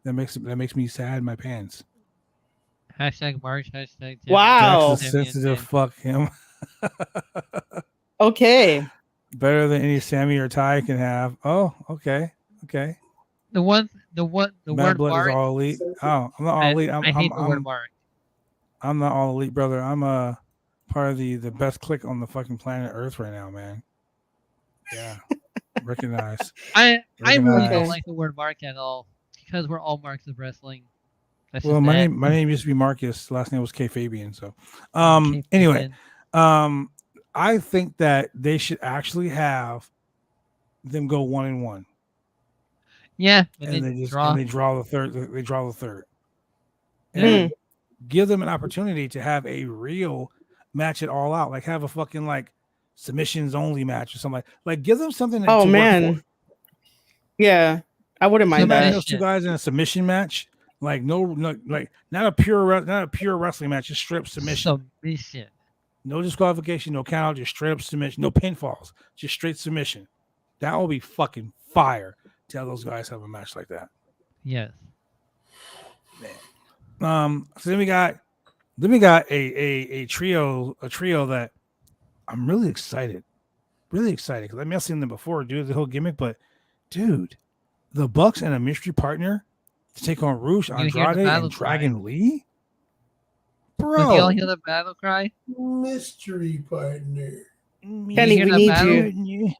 [SPEAKER 2] That makes me sad in my pants.
[SPEAKER 1] Hashtag March. Hashtag.
[SPEAKER 3] Wow.
[SPEAKER 2] That's a sensitive fuck him.
[SPEAKER 3] Okay.
[SPEAKER 2] Better than any Sammy or Ty can have. Oh, okay.
[SPEAKER 1] The word
[SPEAKER 2] Blood
[SPEAKER 1] Mark
[SPEAKER 2] is all elite. Oh, I'm not all elite.
[SPEAKER 1] I hate the word Mark.
[SPEAKER 2] I'm not all elite, brother. I'm a part of the best click on the fucking planet Earth right now, man. Yeah. Recognize.
[SPEAKER 1] I really don't like the word Mark at all. Because we're all Marks of wrestling.
[SPEAKER 2] Well, my name used to be Marcus. Last name was K Fabian. So, anyway, I think that they should actually have them go 1-1.
[SPEAKER 1] Yeah,
[SPEAKER 2] and they draw the third. They draw the third, and give them an opportunity to have a real match at All Out. Like have a fucking like submissions only match or something. Like give them something.
[SPEAKER 3] Oh man, yeah. I wouldn't mind that.
[SPEAKER 2] Those two guys in a submission match, like like not a pure wrestling match, just straight submission. No disqualification, no count out, just straight up submission, no pinfalls, just straight submission. That will be fucking fire. To have those guys have a match like that.
[SPEAKER 1] Yes.
[SPEAKER 2] Man. So then we got a trio that I'm really excited because I mean I've seen them before do the whole gimmick, but dude. The Bucks and a mystery partner to take on Rush, Andrade, and Dragon Lee? Bro.
[SPEAKER 1] Did y'all hear the battle cry?
[SPEAKER 4] Mystery partner.
[SPEAKER 3] Kenny, we need you.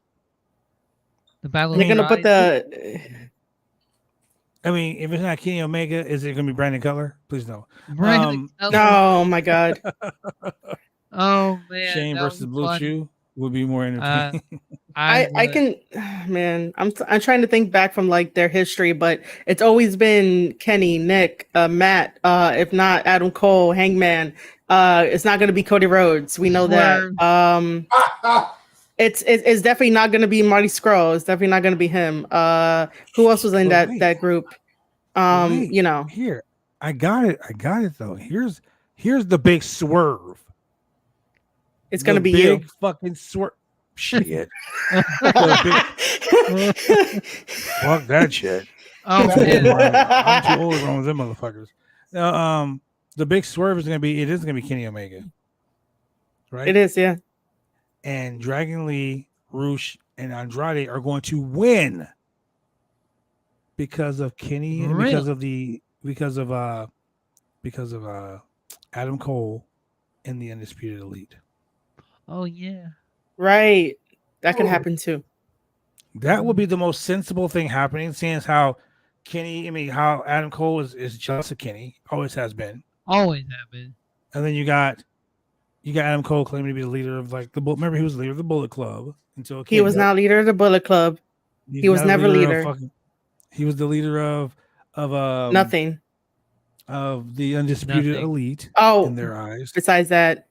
[SPEAKER 1] The battle
[SPEAKER 3] They're going to put the...
[SPEAKER 2] I mean, if it's not Kenny Omega, is it going to be Brandon Cutler? Please no.
[SPEAKER 3] Oh, my God.
[SPEAKER 1] Oh, man.
[SPEAKER 2] Shane versus Blue Chew would be more entertaining.
[SPEAKER 3] I can, man. I'm trying to think back from like their history, but it's always been Kenny, Nick, Matt. If not Adam Cole, Hangman. It's not going to be Cody Rhodes. We know that. It's definitely not going to be Marty Scurll. It's definitely not going to be him. Who else was in that group?
[SPEAKER 2] Here, I got it though. Here's the big swerve.
[SPEAKER 3] It's going to be you.
[SPEAKER 2] Fucking swerve. shit. Fuck that shit.
[SPEAKER 1] Oh man,
[SPEAKER 2] I'm too old to run with them motherfuckers. Now, the big swerve is gonna be Kenny Omega, right?
[SPEAKER 3] It is, yeah.
[SPEAKER 2] And Dragon Lee, Roosh, and Andrade are going to win because of Kenny,
[SPEAKER 1] really?
[SPEAKER 2] because of Adam Cole and the Undisputed Elite.
[SPEAKER 1] Oh yeah,
[SPEAKER 3] right. That could happen too.
[SPEAKER 2] That would be the most sensible thing happening, seeing as how how Adam Cole is jealous of Kenny, always has been.
[SPEAKER 1] Always have been.
[SPEAKER 2] And then you got Adam Cole claiming to be the leader of remember he was the leader of the Bullet Club until
[SPEAKER 3] he was not leader of the Bullet Club. He was never leader.
[SPEAKER 2] He was the leader of
[SPEAKER 3] nothing.
[SPEAKER 2] Of the Undisputed Elite in their eyes.
[SPEAKER 3] Besides that.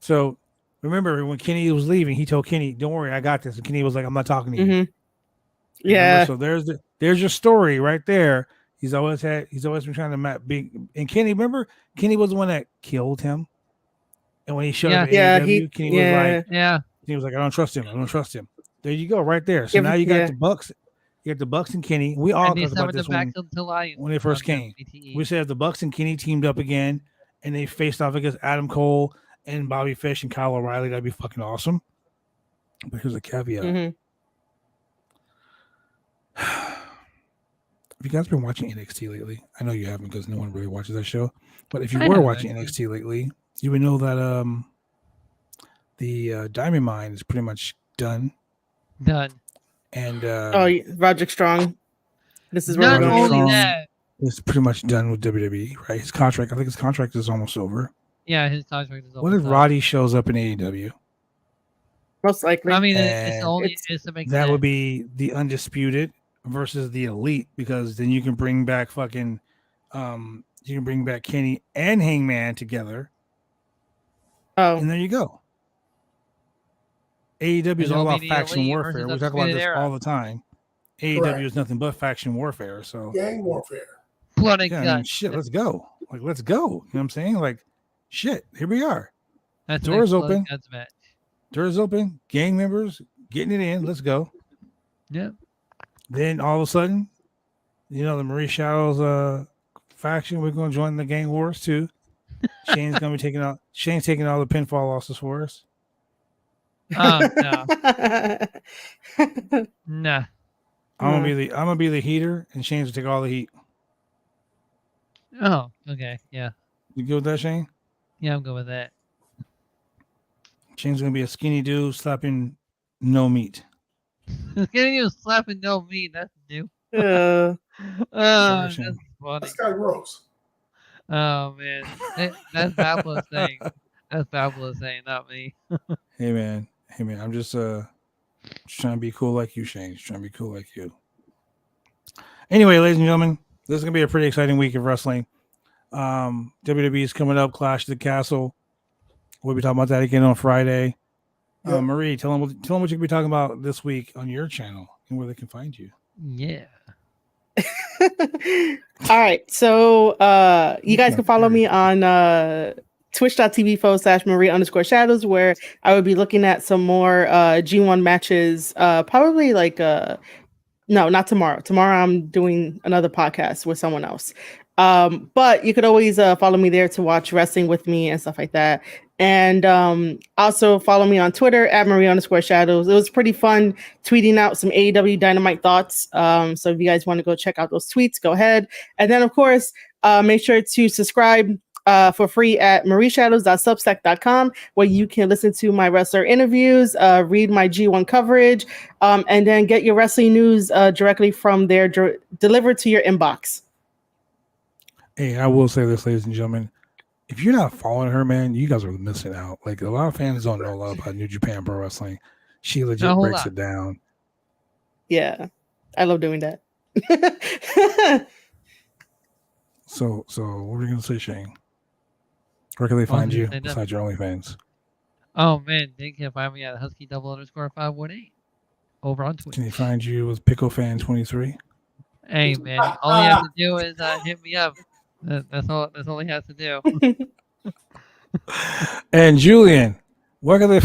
[SPEAKER 2] So remember when Kenny was leaving, he told Kenny, "Don't worry, I got this." And Kenny was like, "I'm not talking to you."
[SPEAKER 3] Mm-hmm. Yeah.
[SPEAKER 2] Remember? So there's your story right there. He's always been trying to be. And Kenny, remember, Kenny was the one that killed him. And when he showed up at AEW, Kenny was like, "I don't trust him. I don't trust him." There you go, right there. So now you got the Bucks. You got the Bucks and Kenny. We all talked about this when they first came. We said the Bucks and Kenny teamed up again, and they faced off against Adam Cole and Bobby Fish and Kyle O'Reilly. That'd be fucking awesome. But here's a caveat.
[SPEAKER 3] Mm-hmm.
[SPEAKER 2] Have you guys been watching NXT lately? I know you haven't because no one really watches that show. But if you were watching NXT lately, you would know that the Dynamite is pretty much done. And
[SPEAKER 3] Roderick Strong. This is
[SPEAKER 1] not only that.
[SPEAKER 2] It's pretty much done with WWE, right? His contract, I think his contract is almost over.
[SPEAKER 1] Yeah, his contract is over.
[SPEAKER 2] What if Roddy shows up in AEW?
[SPEAKER 3] Most likely.
[SPEAKER 1] I mean, it's to make
[SPEAKER 2] that would be the Undisputed versus the Elite, because then you can bring back Kenny and Hangman together.
[SPEAKER 3] Oh,
[SPEAKER 2] and there you go. AEW is all about faction warfare. We talk about this all the time. AEW is nothing but faction warfare. So
[SPEAKER 4] gang warfare.
[SPEAKER 2] Shit, let's go. Let's go. You know what I'm saying? Shit, here we are.
[SPEAKER 1] Doors
[SPEAKER 2] open. Doors open. Gang members getting it in. Let's go.
[SPEAKER 1] Yep.
[SPEAKER 2] Then all of a sudden, the Marie Shadows faction, we're going to join the gang wars too. Shane's going to be taking all the pinfall losses for us.
[SPEAKER 1] No. Nah.
[SPEAKER 2] I'm gonna be the heater, and Shane's will take all the heat.
[SPEAKER 1] Oh, okay, yeah.
[SPEAKER 2] You good with that, Shane?
[SPEAKER 1] Yeah, I'm good with that.
[SPEAKER 2] Shane's gonna be a skinny dude slapping no meat.
[SPEAKER 1] Skinny dude slapping no meat. That's new.
[SPEAKER 2] Sorry,
[SPEAKER 1] that's funny.
[SPEAKER 4] That's kind of gross.
[SPEAKER 1] Oh man, that's Babla saying. That's Babla saying, not me.
[SPEAKER 2] Hey man, I'm just trying to be cool like you, Shane. Just trying to be cool like you. Anyway, ladies and gentlemen, this is gonna be a pretty exciting week of wrestling. WWE is coming up, Clash of the Castle. We'll be talking about that again on Friday. Yep. Marie, tell them what you can be talking about this week on your channel and where they can find you.
[SPEAKER 1] Yeah.
[SPEAKER 3] All right. So you guys can follow me on twitch.tv/Marie_shadows, where I would be looking at some more G1 matches, probably no, not tomorrow. Tomorrow I'm doing another podcast with someone else. But you could always follow me there to watch wrestling with me and stuff like that. And also follow me on Twitter @Marie_shadows. It was pretty fun tweeting out some AEW Dynamite thoughts. So if you guys want to go check out those tweets, go ahead. And then, of course, make sure to subscribe for free at marieshadows.substack.com, where you can listen to my wrestler interviews, read my G1 coverage, and then get your wrestling news directly from there, delivered to your inbox.
[SPEAKER 2] Hey, I will say this, ladies and gentlemen. If you're not following her, man, you guys are missing out. A lot of fans don't know a lot about New Japan Pro Wrestling. She legit breaks it down.
[SPEAKER 3] Yeah, I love doing that.
[SPEAKER 2] So what are you going to say, Shane? Where can they find you besides your OnlyFans?
[SPEAKER 1] Oh, man, they can find me at Husky_518 over on Twitter.
[SPEAKER 2] Can they find you with PickleFan23?
[SPEAKER 1] Hey, man, all you have to do is hit me up. That's all he has to do.
[SPEAKER 2] And Julian, Where can they?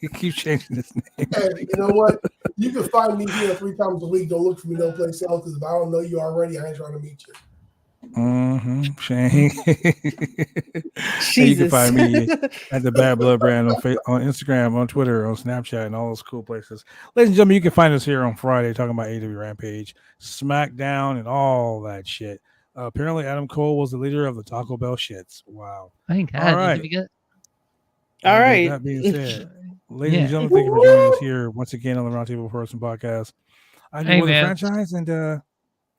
[SPEAKER 2] You keep changing this name.
[SPEAKER 4] Hey, you know what? You can find me here 3 times a week. Don't look for me no place else because if I don't know you already, I ain't trying to meet you.
[SPEAKER 2] Shane. Hey, you can find me at the Bad Blood Brand on Instagram, on Twitter, on Snapchat, and all those cool places. Ladies and gentlemen, you can find us here on Friday talking about AEW Rampage, SmackDown, and all that shit. Apparently, Adam Cole was the leader of the Taco Bell shits. Wow.
[SPEAKER 1] Thank God.
[SPEAKER 2] All right.
[SPEAKER 3] All right.
[SPEAKER 2] That being said, ladies and gentlemen, thank you for joining us here once again on the Roundtable Person Podcast. I do the franchise, and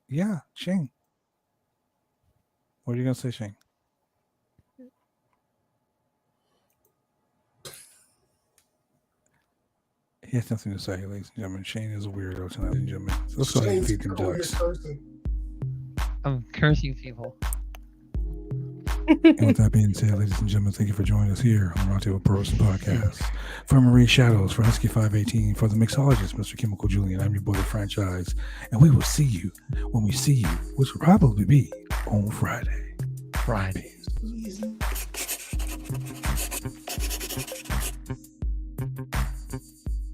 [SPEAKER 2] yeah, Shane. What are you gonna say, Shane? He has nothing to say, ladies and gentlemen. Shane is a weirdo tonight, ladies and gentlemen. So let's go ahead and feed them ducks.
[SPEAKER 1] I'm cursing people.
[SPEAKER 2] And with that being said, ladies and gentlemen, thank you for joining us here on the Roundtable Person Podcast. For Marie Shadows, for Husky 518, for the mixologist, Mr. Chemical Julian, I'm your boy, the franchise. And we will see you when we see you, which will probably be on Friday.